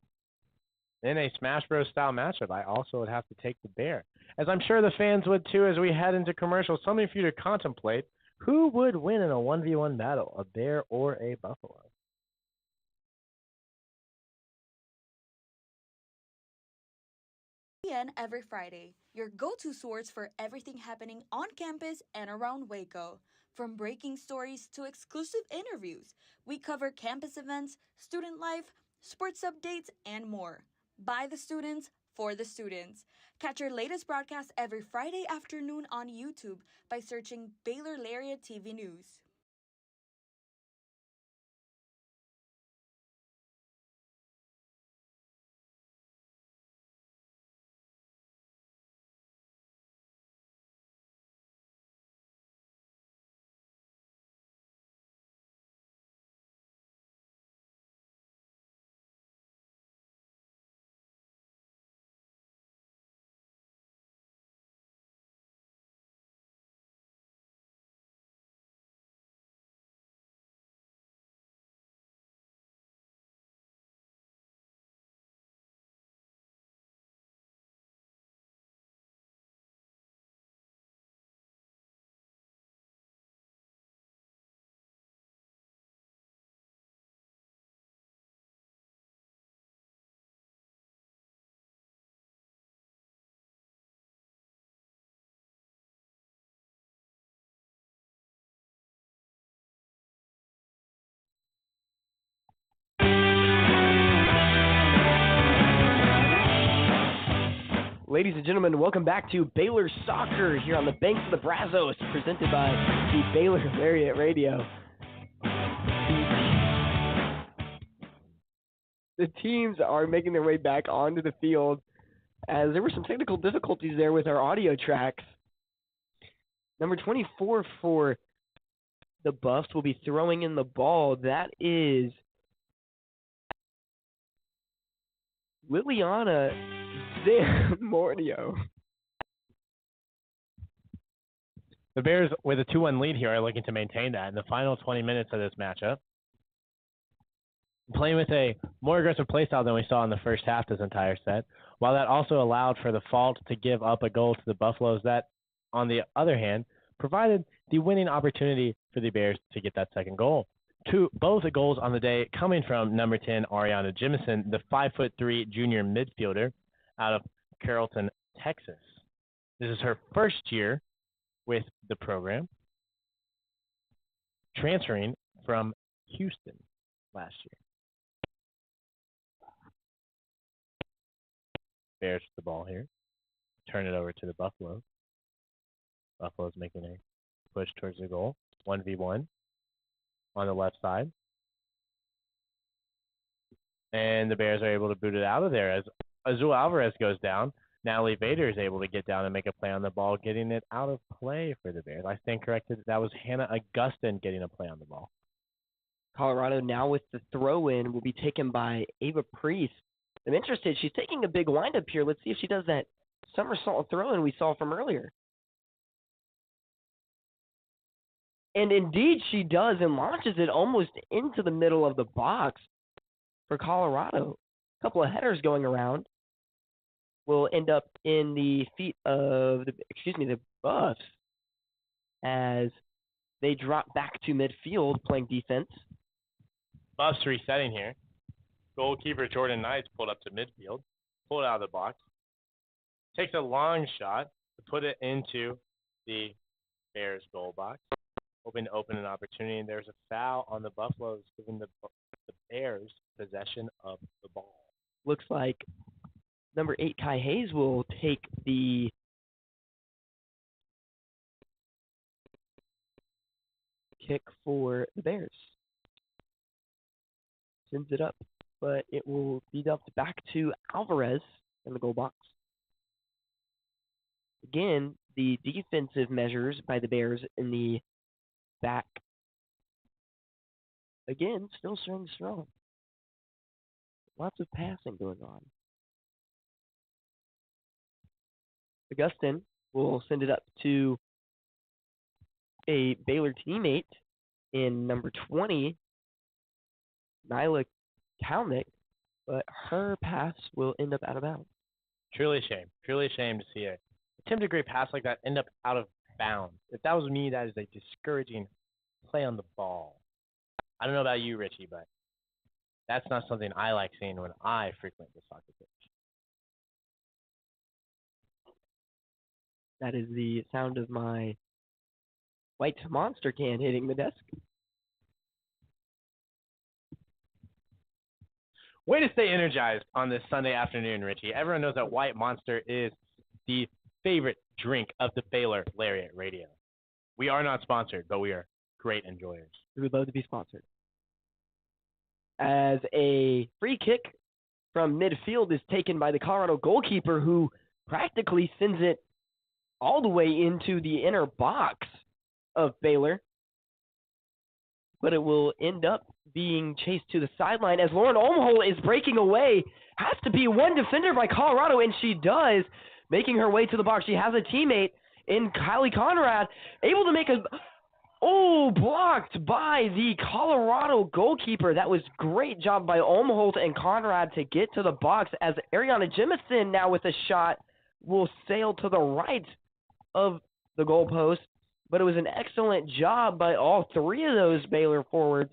In a Smash Bros. Style matchup, I also would have to take the bear. As I'm sure the fans would too as we head into commercials, something for you to contemplate. Who would win in a 1v1 battle, a bear or a buffalo? Every Friday, your go-to source for everything happening on campus and around Waco. From breaking stories to exclusive interviews, we cover campus events, student life, sports updates, and more. By the students, for the students. Catch your latest broadcast every Friday afternoon on YouTube by searching Baylor Lariat TV News. Ladies and gentlemen, welcome back to Baylor Soccer here on the banks of the Brazos, presented by the Baylor Lariat Radio. The teams are making their way back onto the field as there were some technical difficulties there with our audio tracks. Number 24 for the Buffs will be throwing in the ball. That is Liliana Zamornio. The Bears, with a 2-1 lead here, are looking to maintain that in the final 20 minutes of this matchup. Playing with a more aggressive play style than we saw in the first half this entire set, while that also allowed for the Fault to give up a goal to the Buffaloes that, on the other hand, provided the winning opportunity for the Bears to get that second goal. Both the goals on the day coming from number 10, Ariana Jimison, the 5'3" junior midfielder out of Carrollton, Texas. This is her first year with the program, transferring from Houston last year. Bears with the ball here. Turn it over to the Buffaloes. Buffaloes making a push towards the goal. 1v1 on the left side. And the Bears are able to boot it out of there as Azul Alvarez goes down. Natalie Vader is able to get down and make a play on the ball, getting it out of play for the Bears. I stand corrected. That was Hannah Augustin getting a play on the ball. Colorado now with the throw-in will be taken by Ava Priest. I'm interested. She's taking a big wind-up here. Let's see if she does that somersault throw-in we saw from earlier. And indeed she does and launches it almost into the middle of the box for Colorado. A couple of headers going around will end up in the feet of the Buffs as they drop back to midfield playing defense. Buffs resetting here. Goalkeeper Jordan Knights pulled up to midfield, pulled out of the box, takes a long shot to put it into the Bears goal box, hoping to open an opportunity, and there's a foul on the Buffaloes, giving the Bears possession of the ball. Looks like number 8, Kai Hayes, will take the kick for the Bears. Sends it up, but it will be dumped back to Alvarez in the goal box. Again, the defensive measures by the Bears in the back, again, still showing strong. Lots of passing going on. Augustin will send it up to a Baylor teammate in number 20, Nyla Kalnick, but her pass will end up out of bounds. Truly a shame. Truly a shame to see a attempted great pass like that end up out of bounds. If that was me, that is a discouraging play on the ball. I don't know about you, Richie, but that's not something I like seeing when I frequent the soccer pitch. That is the sound of my white monster can hitting the desk. Way to stay energized on this Sunday afternoon, Richie. Everyone knows that White Monster is the favorite drink of the Baylor Lariat Radio. We are not sponsored, but we are great enjoyers. We would love to be sponsored. As a free kick from midfield is taken by the Colorado goalkeeper, who practically sends it all the way into the inner box of Baylor. But it will end up being chased to the sideline as Lauren Olmholt is breaking away. Has to be one defender by Colorado, and she does, making her way to the box. She has a teammate in Kylie Conrad, able to make a... blocked by the Colorado goalkeeper. That was great job by Olmholt and Conrad to get to the box, as Ariana Jemison now with a shot will sail to the right of the goalpost. But it was an excellent job by all three of those Baylor forwards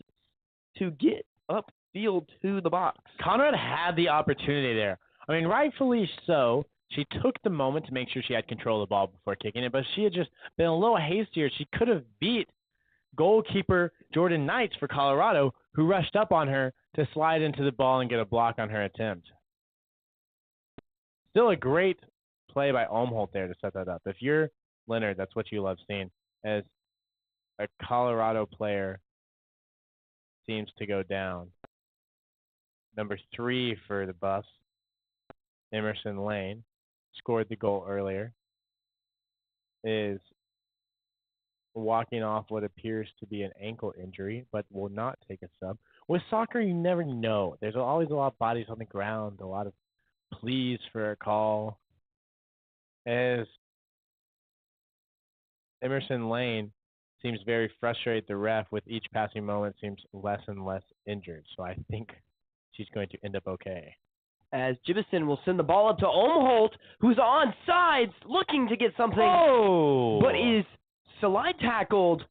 to get upfield to the box. Conrad had the opportunity there. I mean, rightfully so. She took the moment to make sure she had control of the ball before kicking it, but she had just been a little hastier. She could have beat goalkeeper Jordan Knights for Colorado, who rushed up on her to slide into the ball and get a block on her attempt. Still a great play by Olmholt there to set that up. If you're Leonard, that's what you love seeing, as a Colorado player seems to go down. Number 3 for the Buffs, Emerson Lane, scored the goal earlier, is walking off what appears to be an ankle injury, but will not take a sub. With soccer, you never know. There's always a lot of bodies on the ground, a lot of pleas for a call. As Emerson Lane seems very frustrated, the ref, with each passing moment, seems less and less injured. So I think she's going to end up okay. As Jimison will send the ball up to Olmholt, who's on sides, looking to get something, but is slide tackled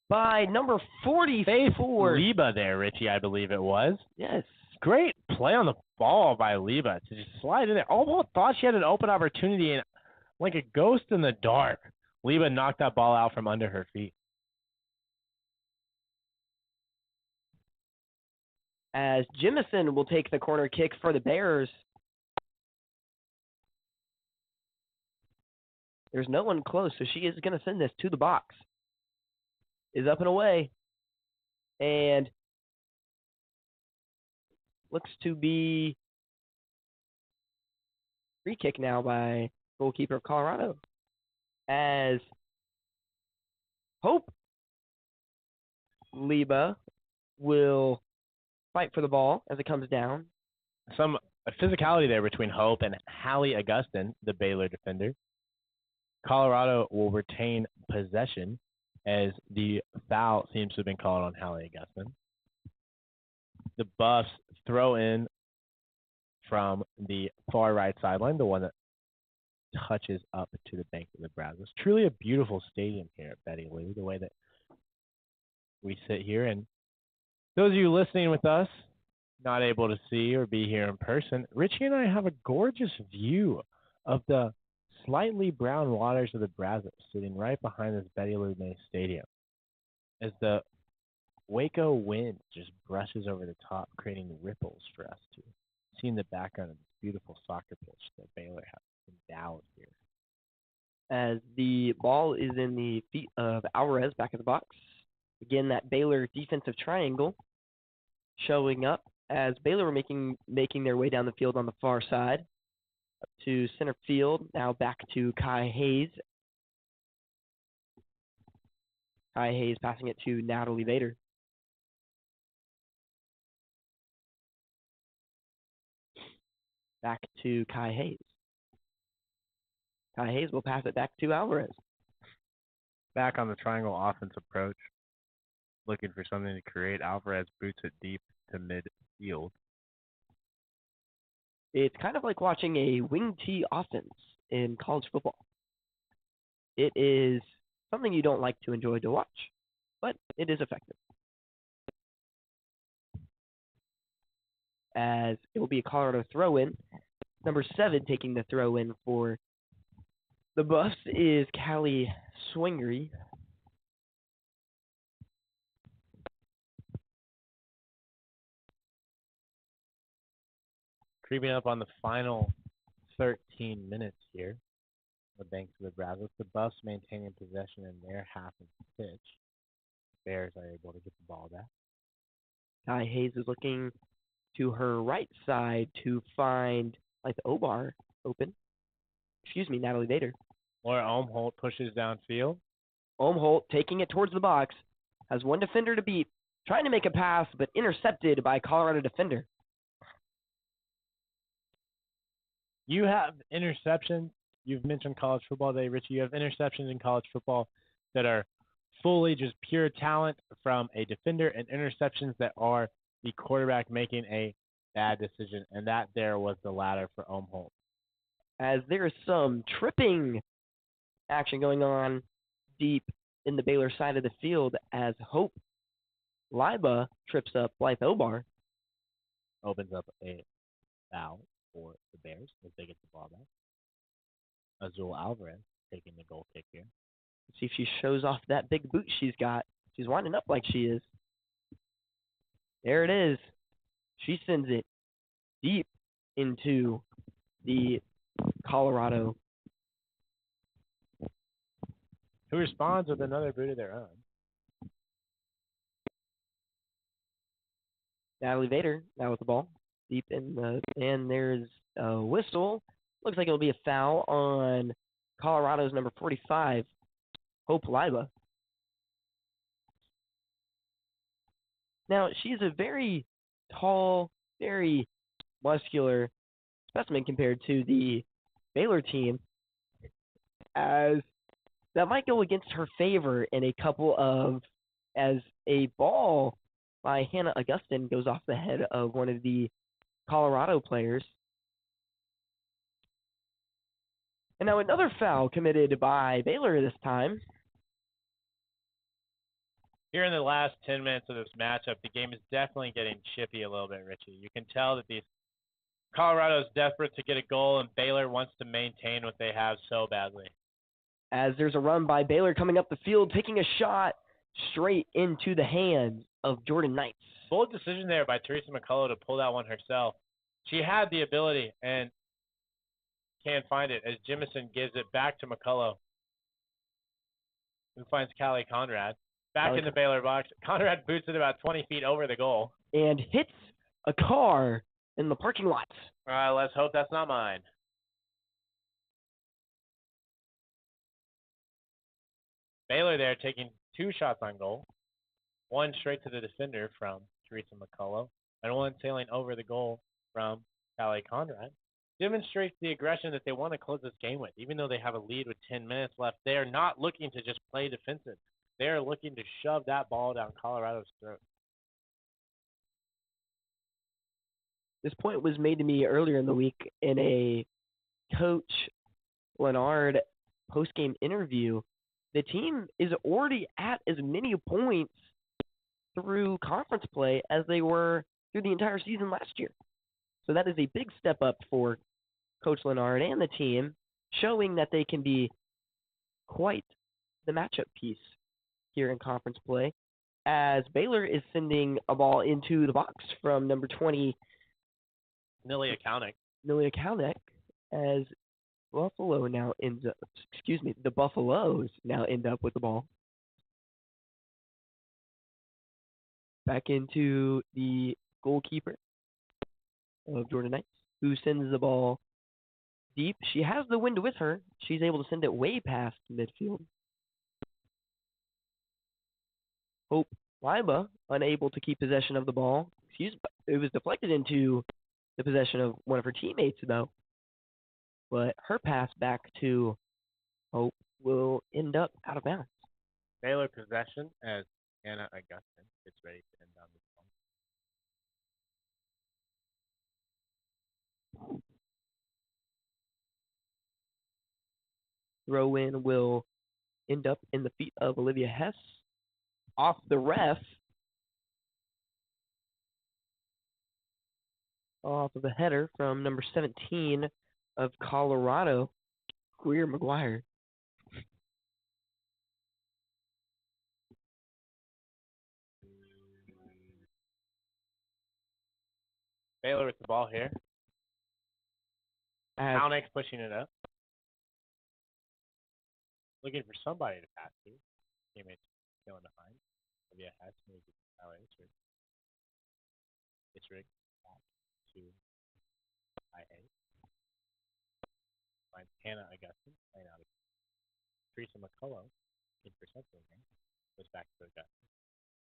by number 44. Liba there, Richie, I believe it was. Yes. Great play on the ball by Liba to just slide in there. Olmholt thought she had an open opportunity, and like a ghost in the dark, Liba knocked that ball out from under her feet. As Jemison will take the corner kick for the Bears. There's no one close, so she is going to send this to the box. Is up and away. And looks to be free kick now by goalkeeper of Colorado. As Hope Liba will fight for the ball as it comes down. Some physicality there between Hope and Hallie Augustin, the Baylor defender. Colorado will retain possession as the foul seems to have been called on Hallie Augustin. The Buffs throw in from the far right sideline, the one that touches up to the bank of the Brazos. Truly a beautiful stadium here at Betty Lou, the way that we sit here. And those of you listening with us, not able to see or be here in person, Richie and I have a gorgeous view of the slightly brown waters of the Brazos sitting right behind this Betty Lou May Stadium as the Waco wind just brushes over the top, creating ripples for us to see in the background of this beautiful soccer pitch that Baylor has endowed here. As the ball is in the feet of Alvarez back of the box. Again, that Baylor defensive triangle showing up as Baylor were making their way down the field on the far side up to center field. Now back to Kai Hayes. Kai Hayes passing it to Natalie Vader. Back to Kai Hayes. Kai Hayes will pass it back to Alvarez. Back on the triangle offense approach, looking for something to create. Alvarez boots it deep to midfield. It's kind of like watching a wing T offense in college football. It is something you don't like to enjoy to watch, but it is effective. As it will be a Colorado throw-in. Number 7 taking the throw-in for the Buffs is Callie Swingery. Creeping up on the final 13 minutes here, the banks of the Brazos. The Buffs maintaining possession in their half of the pitch. Bears are able to get the ball back. Kai Hayes is looking to her right side to find Obar open. Natalie Vader. Laura Olmholt pushes downfield. Olmholt taking it towards the box. Has one defender to beat. Trying to make a pass, but intercepted by a Colorado defender. You have interceptions. You've mentioned college football today, Richie. You have interceptions in college football that are fully just pure talent from a defender and interceptions that are the quarterback making a bad decision, and that there was the latter for Olmholt. As there is some tripping action going on deep in the Baylor side of the field as Hope Liba trips up Blythe Obar. Opens up a foul for the Bears as they get the ball back. Azul Alvarez taking the goal kick here. Let's see if she shows off that big boot she's got. She's winding up like she is. There it is. She sends it deep into the Colorado. Who responds with another boot of their own. Natalie Vader now with the ball. Deep in the, and there's a whistle. Looks like it'll be a foul on Colorado's number 45, Hope Liba. Now, she's a very tall, very muscular specimen compared to the Baylor team, as that might go against her favor in a couple of, as a ball by Hannah Augustin goes off the head of one of the Colorado players. And now another foul committed by Baylor this time. Here in the last 10 minutes of this matchup, the game is definitely getting chippy a little bit, Richie. You can tell that Colorado's desperate to get a goal, and Baylor wants to maintain what they have so badly. As there's a run by Baylor coming up the field, taking a shot straight into the hands of Jordan Knights. Bold decision there by Teresa McCullough to pull that one herself. She had the ability and can't find it as Jimison gives it back to McCullough, who finds Callie Conrad. Back in the Baylor box. Conrad boots it about 20 feet over the goal. And hits a car in the parking lot. All right, let's hope that's not mine. Baylor there taking 2 shots on goal. One straight to the defender from Teresa McCullough, and one sailing over the goal from Callie Conrad. Demonstrates the aggression that they want to close this game with. Even though they have a lead with 10 minutes left, they are not looking to just play defensive. They are looking to shove that ball down Colorado's throat. This point was made to me earlier in the week in a Coach Leonard post-game interview. The team is already at as many points through conference play as they were through the entire season last year. So that is a big step up for Coach Leonard and the team, showing that they can be quite the matchup piece here in conference play, as Baylor is sending a ball into the box from number 20, Nilia Kalnick, as Buffalo now ends up, the Buffaloes now end up with the ball. Back into the goalkeeper of Jordan Knights, who sends the ball deep. She has the wind with her. She's able to send it way past midfield. Hope Liba unable to keep possession of the ball. It was deflected into the possession of one of her teammates, though. But her pass back to Hope will end up out of bounds. Baylor possession as Anna Augustin gets ready to end on this ball. Throw in will end up in the feet of Olivia Hess. Off the ref. Off of the header from number 17 of Colorado, Greer McGuire. Baylor with the ball here. Kalnick's pushing it up. Looking for somebody to pass to. Teammates going behind. Olivia Hess moves to It's Rick back to IA. Finds Hannah Augustin playing out of Teresa McCullough intercepting her. Goes back to Augustin.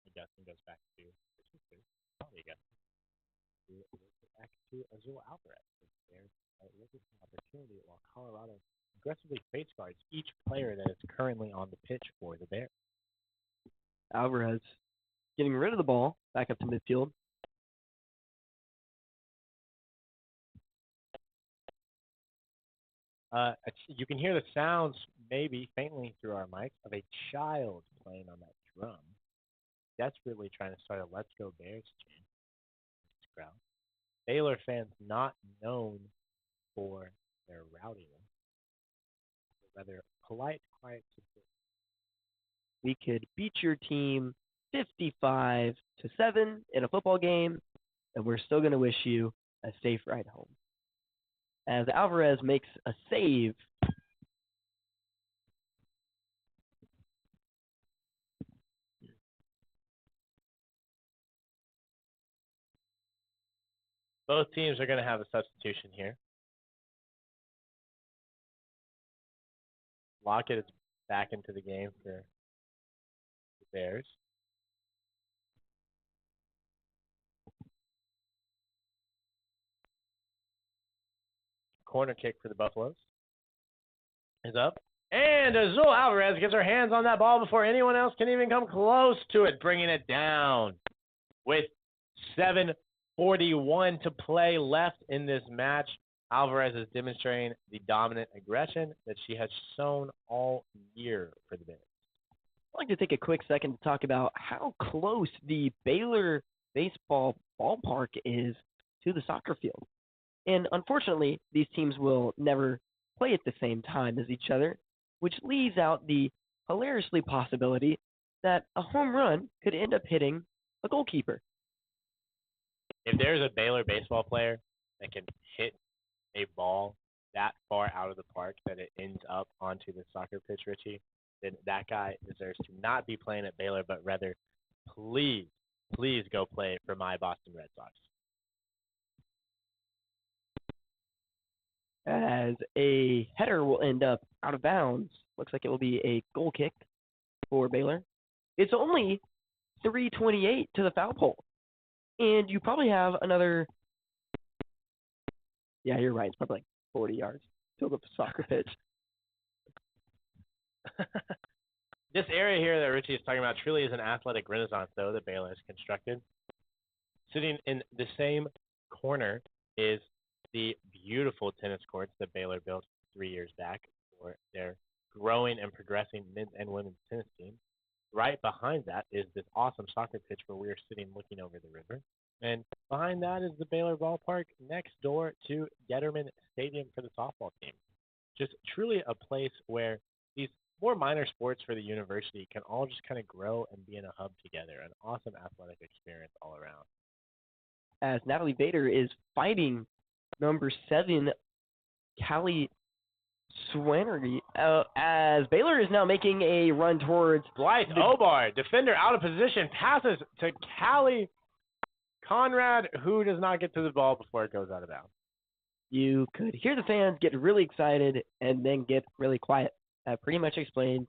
Augustin goes back to her sister, Holly Augustin. Back to Azul Alvarez. There's looking for opportunity while Colorado aggressively face guards each player that is currently on the pitch for the Bears. Alvarez getting rid of the ball back up to midfield. You can hear the sounds, maybe faintly through our mics, of a child playing on that drum, desperately trying to start a "Let's Go Bears" chant. Crowd. Baylor fans not known for their rowdiness, but rather polite, quiet support. We could beat your team 55-7 in a football game, and we're still going to wish you a safe ride home. As Alvarez makes a save. Both teams are going to have a substitution here. Lockett is back into the game for the Bears. Corner kick for the Buffaloes is up. And Azul Alvarez gets her hands on that ball before anyone else can even come close to it, bringing it down with 7:41 to play left in this match. Alvarez is demonstrating the dominant aggression that she has shown all year for the Bears. I'd like to take a quick second to talk about how close the Baylor baseball ballpark is to the soccer field. And unfortunately, these teams will never play at the same time as each other, which leaves out the hilariously possibility that a home run could end up hitting a goalkeeper. If there's a Baylor baseball player that can hit a ball that far out of the park that it ends up onto the soccer pitch, Richie, then that guy deserves to not be playing at Baylor, but rather, please go play for my Boston Red Sox. As a header will end up out of bounds. Looks like it will be a goal kick for Baylor. It's only 3:28 to the foul pole. And you probably have another, yeah, you're right, it's probably like 40 yards to the soccer pitch. This area here that Richie is talking about truly is an athletic renaissance, though, that Baylor has constructed. Sitting in the same corner is the beautiful tennis courts that Baylor built 3 years back for their growing and progressing men's and women's tennis team. Right behind that is this awesome soccer pitch where we are sitting looking over the river. And behind that is the Baylor Ballpark next door to Getterman Stadium for the softball team. Just truly a place where these more minor sports for the university can all just kind of grow and be in a hub together. An awesome athletic experience all around. As Natalie Bader is fighting number 7, Callie Swannery, as Baylor is now making a run towards Blythe Obar, defender out of position, passes to Callie Conrad, who does not get to the ball before it goes out of bounds. You could hear the fans get really excited and then get really quiet. That pretty much explains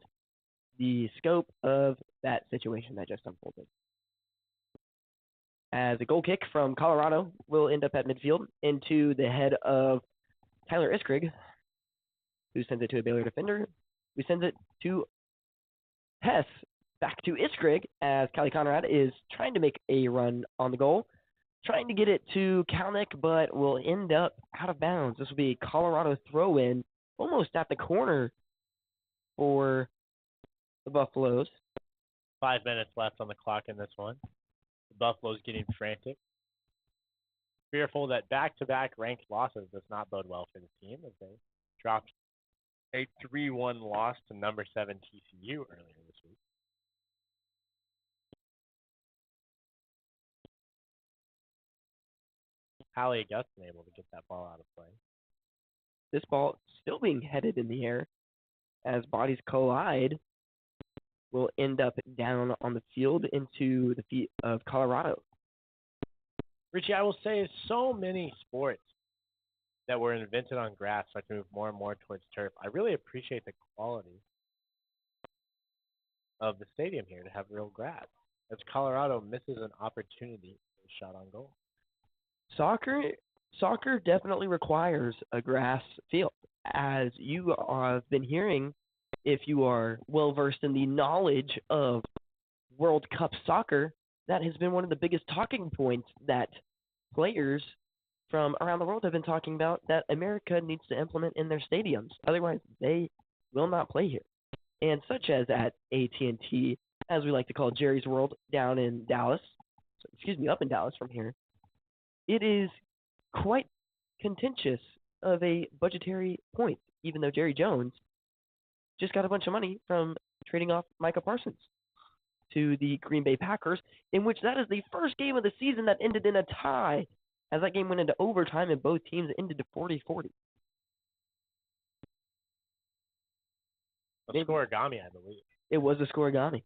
the scope of that situation that just unfolded. As a goal kick from Colorado will end up at midfield into the head of Tyler Iskrig, who sends it to a Baylor defender, who sends it to Hess, back to Iskrig, as Callie Conrad is trying to make a run on the goal, trying to get it to Kalnick, but will end up out of bounds. This will be a Colorado throw-in, almost at the corner for the Buffaloes. 5 minutes left on the clock in this one. The Buffaloes getting frantic, fearful that back-to-back ranked losses does not bode well for the team as they dropped a 3-1 loss to number 7 TCU earlier this week. Hallie Augustin able to get that ball out of play. This ball still being headed in the air as bodies collide will end up down on the field into the feet of Colorado. Richie, I will say so many sports that were invented on grass start to move more and more towards turf. I really appreciate the quality of the stadium here to have real grass, as Colorado misses an opportunity for a shot on goal. Soccer definitely requires a grass field, as you have been hearing if you are well versed in the knowledge of World Cup soccer. That has been one of the biggest talking points that players from around the world have been talking about, that America needs to implement in their stadiums. Otherwise, they will not play here. And such as at AT&T, as we like to call Jerry's World down in Dallas, up in Dallas from here, it is quite contentious of a budgetary point, even though Jerry Jones just got a bunch of money from trading off Micah Parsons to the Green Bay Packers, in which that is the first game of the season that ended in a tie, as that game went into overtime and both teams ended 40-40. A scoregami, I believe. It was a scoregami.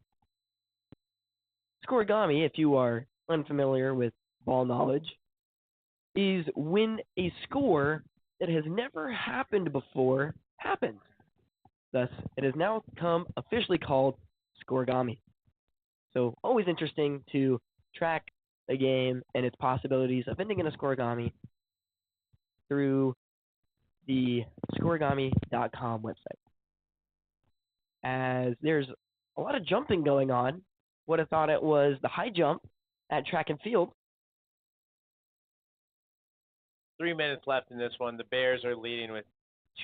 Scoregami, if you are unfamiliar with ball knowledge, is when a score that has never happened before happens. Thus, it has now become officially called scoregami. So, always interesting to track a game and its possibilities of ending in a scoregami through the scoregami.com website. As there's a lot of jumping going on. Would have thought it was the high jump at track and field. 3 minutes left in this one. The Bears are leading with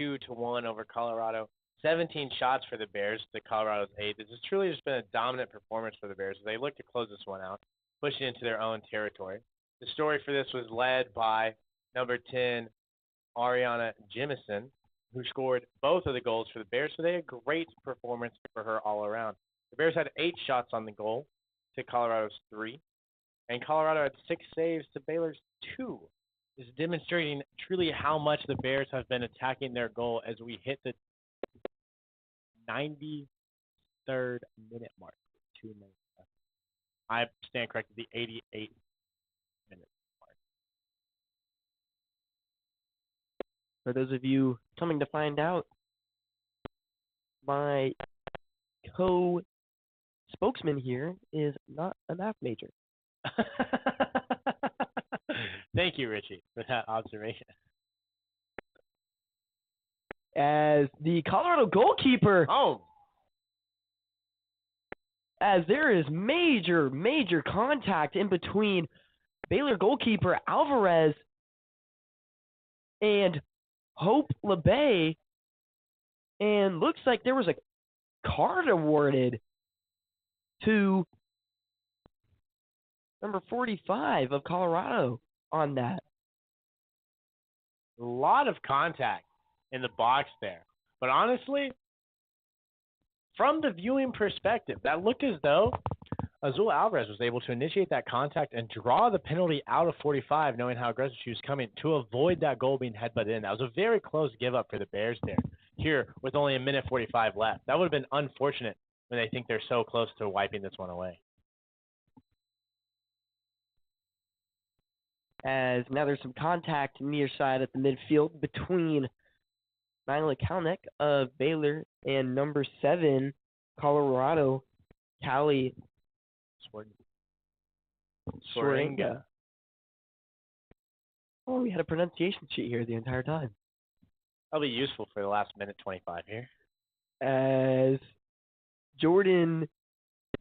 2-1 over Colorado. 17 shots for the Bears to Colorado's 8. This has truly just been a dominant performance for the Bears as they look to close this one out, pushing into their own territory. The story for this was led by number 10, Ariana Jemison, who scored both of the goals for the Bears. So they had a great performance for her all around. The Bears had 8 shots on the goal to Colorado's 3, and Colorado had 6 saves to Baylor's 2. This is demonstrating truly how much the Bears have been attacking their goal as we hit the 93rd minute mark. 2 minutes left. I stand corrected, the 88th minute mark. For those of you coming to find out, my co-spokesman here is not a math major. Thank you, Richie, for that observation. As the Colorado goalkeeper, as there is major contact in between Baylor goalkeeper Alvarez and Hope LeBay, and looks like there was a card awarded to number 45 of Colorado on that. A lot of contact in the box there. But honestly, from the viewing perspective, that looked as though Azul Alvarez was able to initiate that contact and draw the penalty out of 45, knowing how aggressive she was coming, to avoid that goal being headbutted in. That was a very close give up for the Bears there. Here, with only a minute 45 left. That would have been unfortunate when they think they're so close to wiping this one away. As now there's some contact near side at the midfield between Nyla Kalnick of Baylor and number 7, Colorado, Callie Swaringa. Oh, we had a pronunciation sheet here the entire time. That'll be useful for the last minute 25 here. As Jordan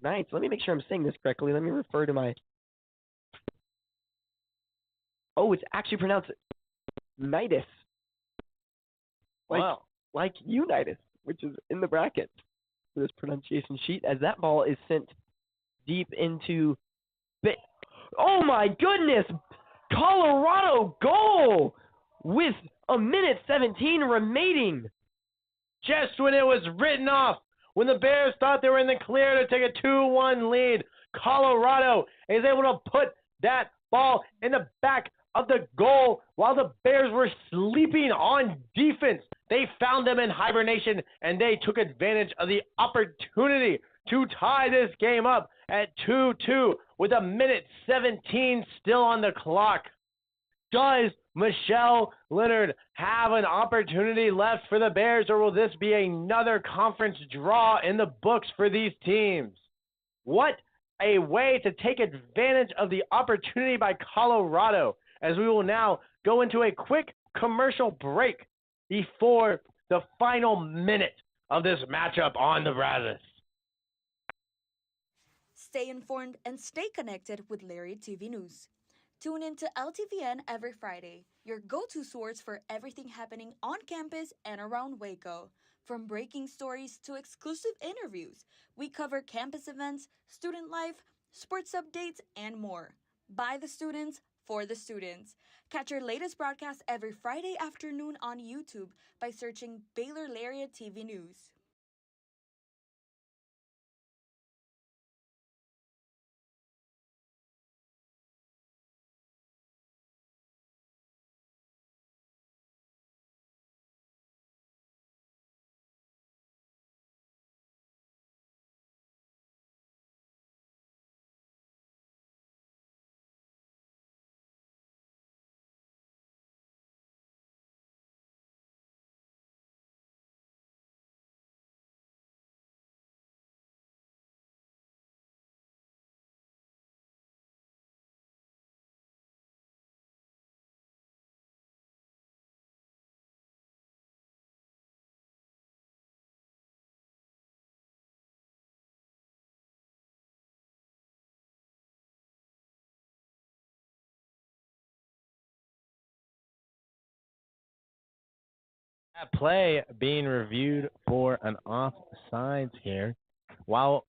Knights, let me make sure I'm saying this correctly. Let me refer to my... Oh, it's actually pronounced Knightis. Wow. Like Unitas, which is in the bracket for this pronunciation sheet, as that ball is sent deep into... Oh my goodness! Colorado goal with a minute 17 remaining. Just when it was written off, when the Bears thought they were in the clear to take a 2-1 lead, Colorado is able to put that ball in the back of the goal while the Bears were sleeping on defense. They found them in hibernation, and they took advantage of the opportunity to tie this game up at 2-2 with a minute 17 still on the clock. Does Michelle Leonard have an opportunity left for the Bears, or will this be another conference draw in the books for these teams? What a way to take advantage of the opportunity by Colorado, as we will now go into a quick commercial break before the final minute of this matchup on the Brazos. Stay informed and stay connected with Lariat TV News. Tune in to LTVN every Friday, your go-to source for everything happening on campus and around Waco. From breaking stories to exclusive interviews, we cover campus events, student life, sports updates, and more. By the students, for the students. Catch our latest broadcast every Friday afternoon on YouTube by searching Baylor Lariat TV News. That play being reviewed for an offsides here. While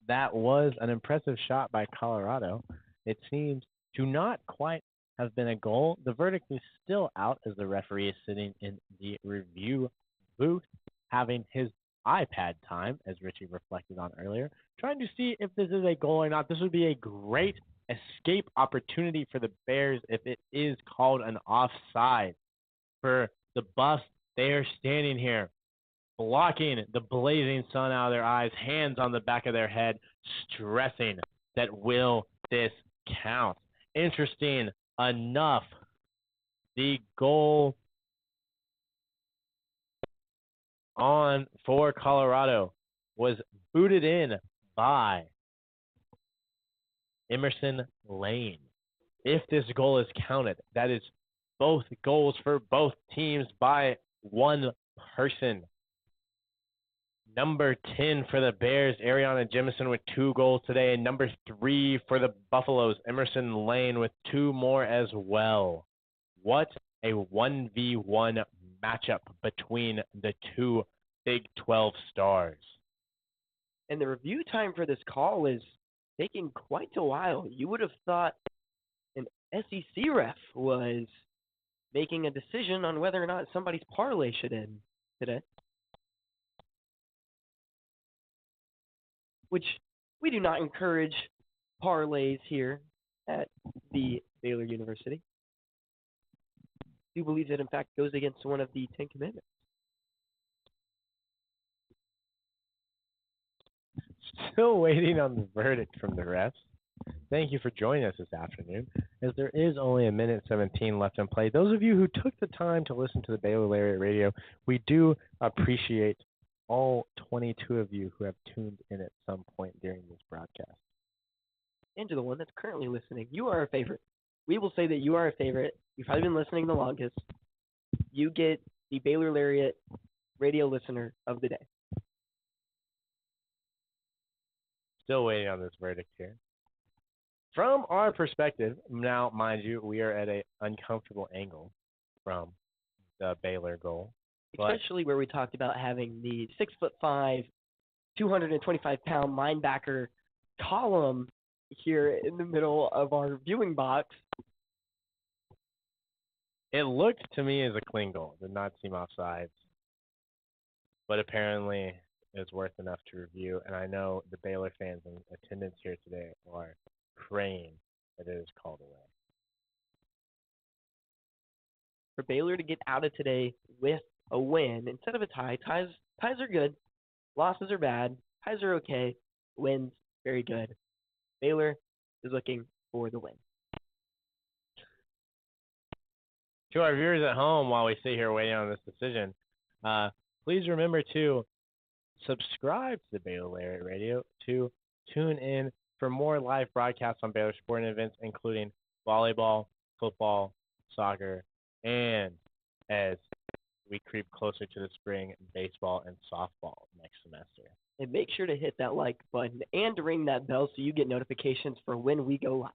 that was an impressive shot by Colorado, it seems to not quite have been a goal. The verdict is still out as the referee is sitting in the review booth having his iPad time, as Richie reflected on earlier, trying to see if this is a goal or not. This would be a great escape opportunity for the Bears if it is called an offside. For the Buffs, they are standing here, blocking the blazing sun out of their eyes, hands on the back of their head, stressing that will this count. Interesting enough, the goal on for Colorado was booted in by Emerson Lane. If this goal is counted, that is both goals for both teams by one person. Number 10 for the Bears, Ariana Jemison with 2 goals today. And number 3 for the Buffaloes, Emerson Lane with 2 more as well. What a 1v1 matchup between the two Big 12 stars. And the review time for this call is taking quite a while. You would have thought an SEC ref was making a decision on whether or not somebody's parlay should end today, which we do not encourage parlays here at the Baylor University. Do believe that, in fact, goes against one of the Ten Commandments. Still waiting on the verdict from the refs. Thank you for joining us this afternoon, as there is only 1:17 left in play. Those of you who took the time to listen to the Baylor Lariat Radio, we do appreciate all 22 of you who have tuned in at some point during this broadcast. And to the one that's currently listening, you are a favorite. We will say that you are a favorite. You've probably been listening the longest. You get the Baylor Lariat Radio Listener of the Day. Still waiting on this verdict here. From our perspective, now, mind you, we are at an uncomfortable angle from the Baylor goal. Especially where we talked about having the 6'5", 225-pound linebacker column here in the middle of our viewing box. It looked to me as a clean goal. Did not seem offsides. But apparently it's worth enough to review. And I know the Baylor fans in attendance here today are praying that it is called away. For Baylor to get out of today with a win instead of a tie. Ties are good. Losses are bad. Ties are okay. Wins, very good. Baylor is looking for the win. To our viewers at home, while we sit here waiting on this decision, please remember to subscribe to the Baylor Lariat Radio to tune in for more live broadcasts on Baylor sporting events, including volleyball, football, soccer, and as we creep closer to the spring, baseball and softball next semester. And make sure to hit that like button and to ring that bell so you get notifications for when we go live.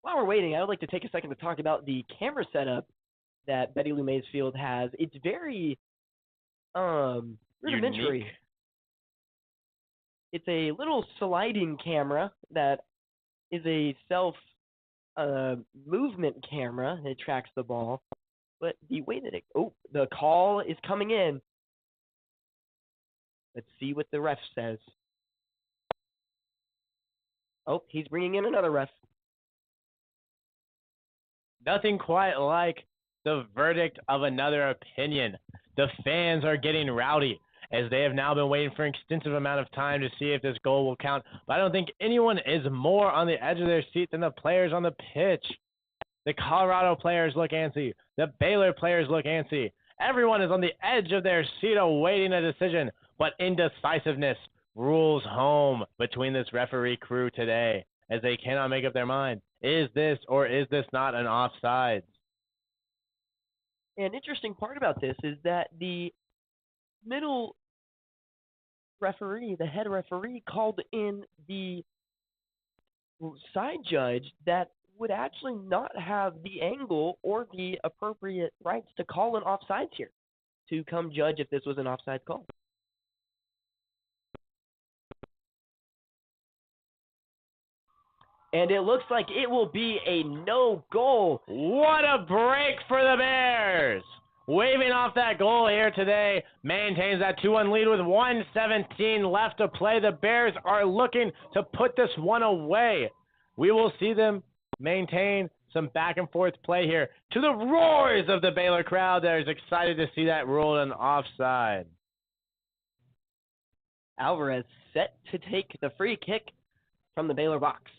While we're waiting, I would like to take a second to talk about the camera setup that Betty Lou Maysfield has. It's very rudimentary. Unique. It's a little sliding camera that is a self movement camera. It tracks the ball. But the way that the call is coming in. Let's see what the ref says. Oh, he's bringing in another ref. Nothing quite like the verdict of another opinion. The fans are getting rowdy as they have now been waiting for an extensive amount of time to see if this goal will count. But I don't think anyone is more on the edge of their seat than the players on the pitch. The Colorado players look antsy. The Baylor players look antsy. Everyone is on the edge of their seat awaiting a decision. But indecisiveness rules home between this referee crew today as they cannot make up their mind. Is this or is this not an offsides? An interesting part about this is that the middle referee, the head referee, called in the side judge that would actually not have the angle or the appropriate rights to call an offsides here, to come judge if this was an offside call. And it looks like it will be a no goal. What a break for the Bears! Waving off that goal here today, maintains that 2-1 lead with 1:17 left to play. The Bears are looking to put this one away. We will see them maintain some back and forth play here to the roars of the Baylor crowd that is excited to see that ruled an offside. Alvarez set to take the free kick from the Baylor box.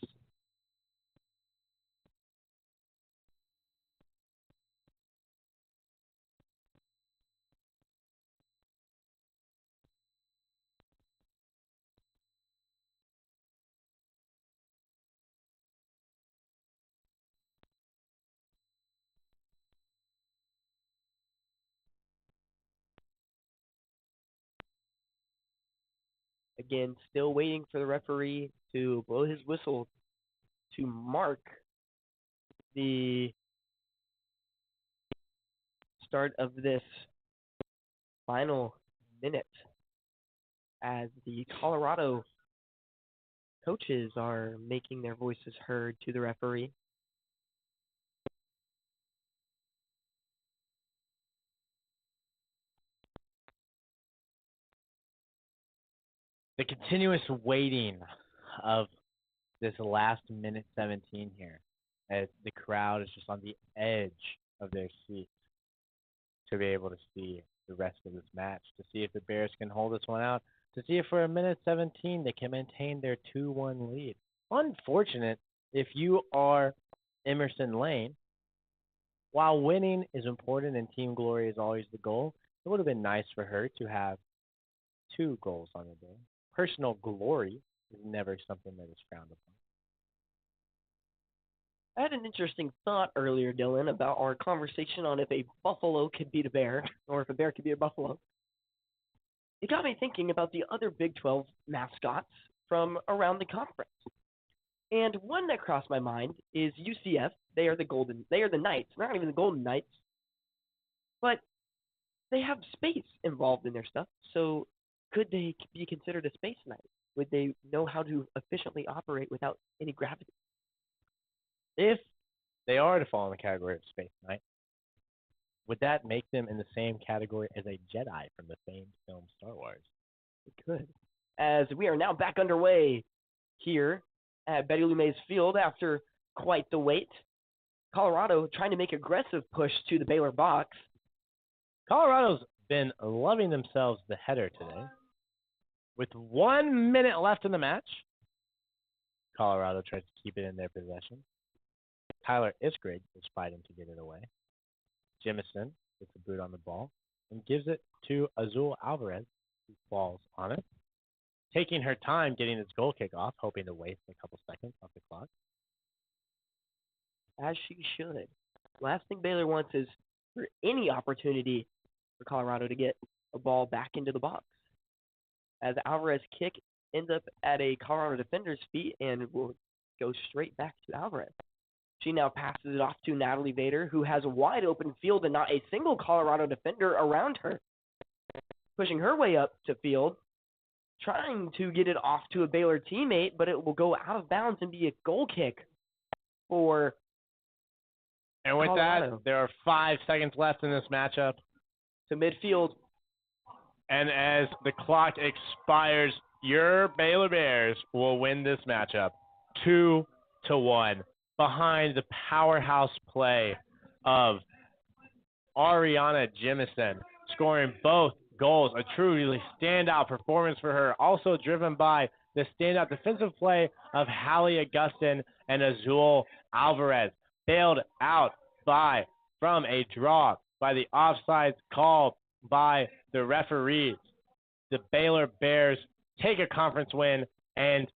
Again, still waiting for the referee to blow his whistle to mark the start of this final minute as the Colorado coaches are making their voices heard to the referee. The continuous waiting of this last minute 17 here, as the crowd is just on the edge of their seats to be able to see the rest of this match, to see if the Bears can hold this one out, to see if for a minute 17 they can maintain their 2-1 lead. Unfortunate if you are Emerson Lane. While winning is important and team glory is always the goal, it would have been nice for her to have 2 goals on the day. Personal glory is never something that is frowned upon. I had an interesting thought earlier, Dylan, about our conversation on if a buffalo could beat a bear or if a bear could beat a buffalo. It got me thinking about the other Big 12 mascots from around the conference. And one that crossed my mind is UCF. They are the Knights. They're not even the Golden Knights, but they have space involved in their stuff. So could they be considered a space knight? Would they know how to efficiently operate without any gravity? If they are to fall in the category of Space Knight, would that make them in the same category as a Jedi from the famed film Star Wars? It could. As we are now back underway here at Betty Lou Mays Field after quite the wait. Colorado trying to make aggressive push to the Baylor box. Colorado's been loving themselves the header today. With 1 minute left in the match, Colorado tries to keep it in their possession. Tyler Iskrig is fighting to get it away. Jemison gets a boot on the ball and gives it to Azul Alvarez, who falls on it, taking her time getting his goal kick off, hoping to waste a couple seconds off the clock. As she should. Last thing Baylor wants is for any opportunity for Colorado to get a ball back into the box. As Alvarez kick ends up at a Colorado defender's feet and will go straight back to Alvarez. She now passes it off to Natalie Vader, who has a wide open field and not a single Colorado defender around her. Pushing her way up to field, trying to get it off to a Baylor teammate, but it will go out of bounds and be a goal kick for And with Colorado. that, there are 5 seconds left in this matchup. To midfield. And as the clock expires, your Baylor Bears will win this matchup 2-1 behind the powerhouse play of Ariana Jemison, scoring both goals. A truly standout performance for her, also driven by the standout defensive play of Hallie Augustin and Azul Alvarez, bailed out from a draw by the offsides call by the referees. The Baylor Bears take a conference win and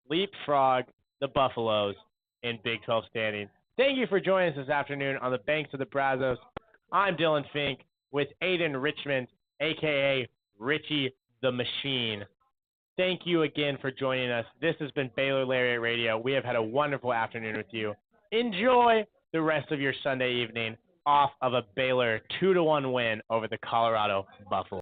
leapfrog the Buffaloes in Big 12 standings. Thank you for joining us this afternoon on the banks of the Brazos. I'm Dylan Fink with Aiden Richmond, a.k.a. Richie the Machine. Thank you again for joining us. This has been Baylor Lariat Radio. We have had a wonderful afternoon with you. Enjoy the rest of your Sunday evening off of a Baylor 2-1 win over the Colorado Buffaloes.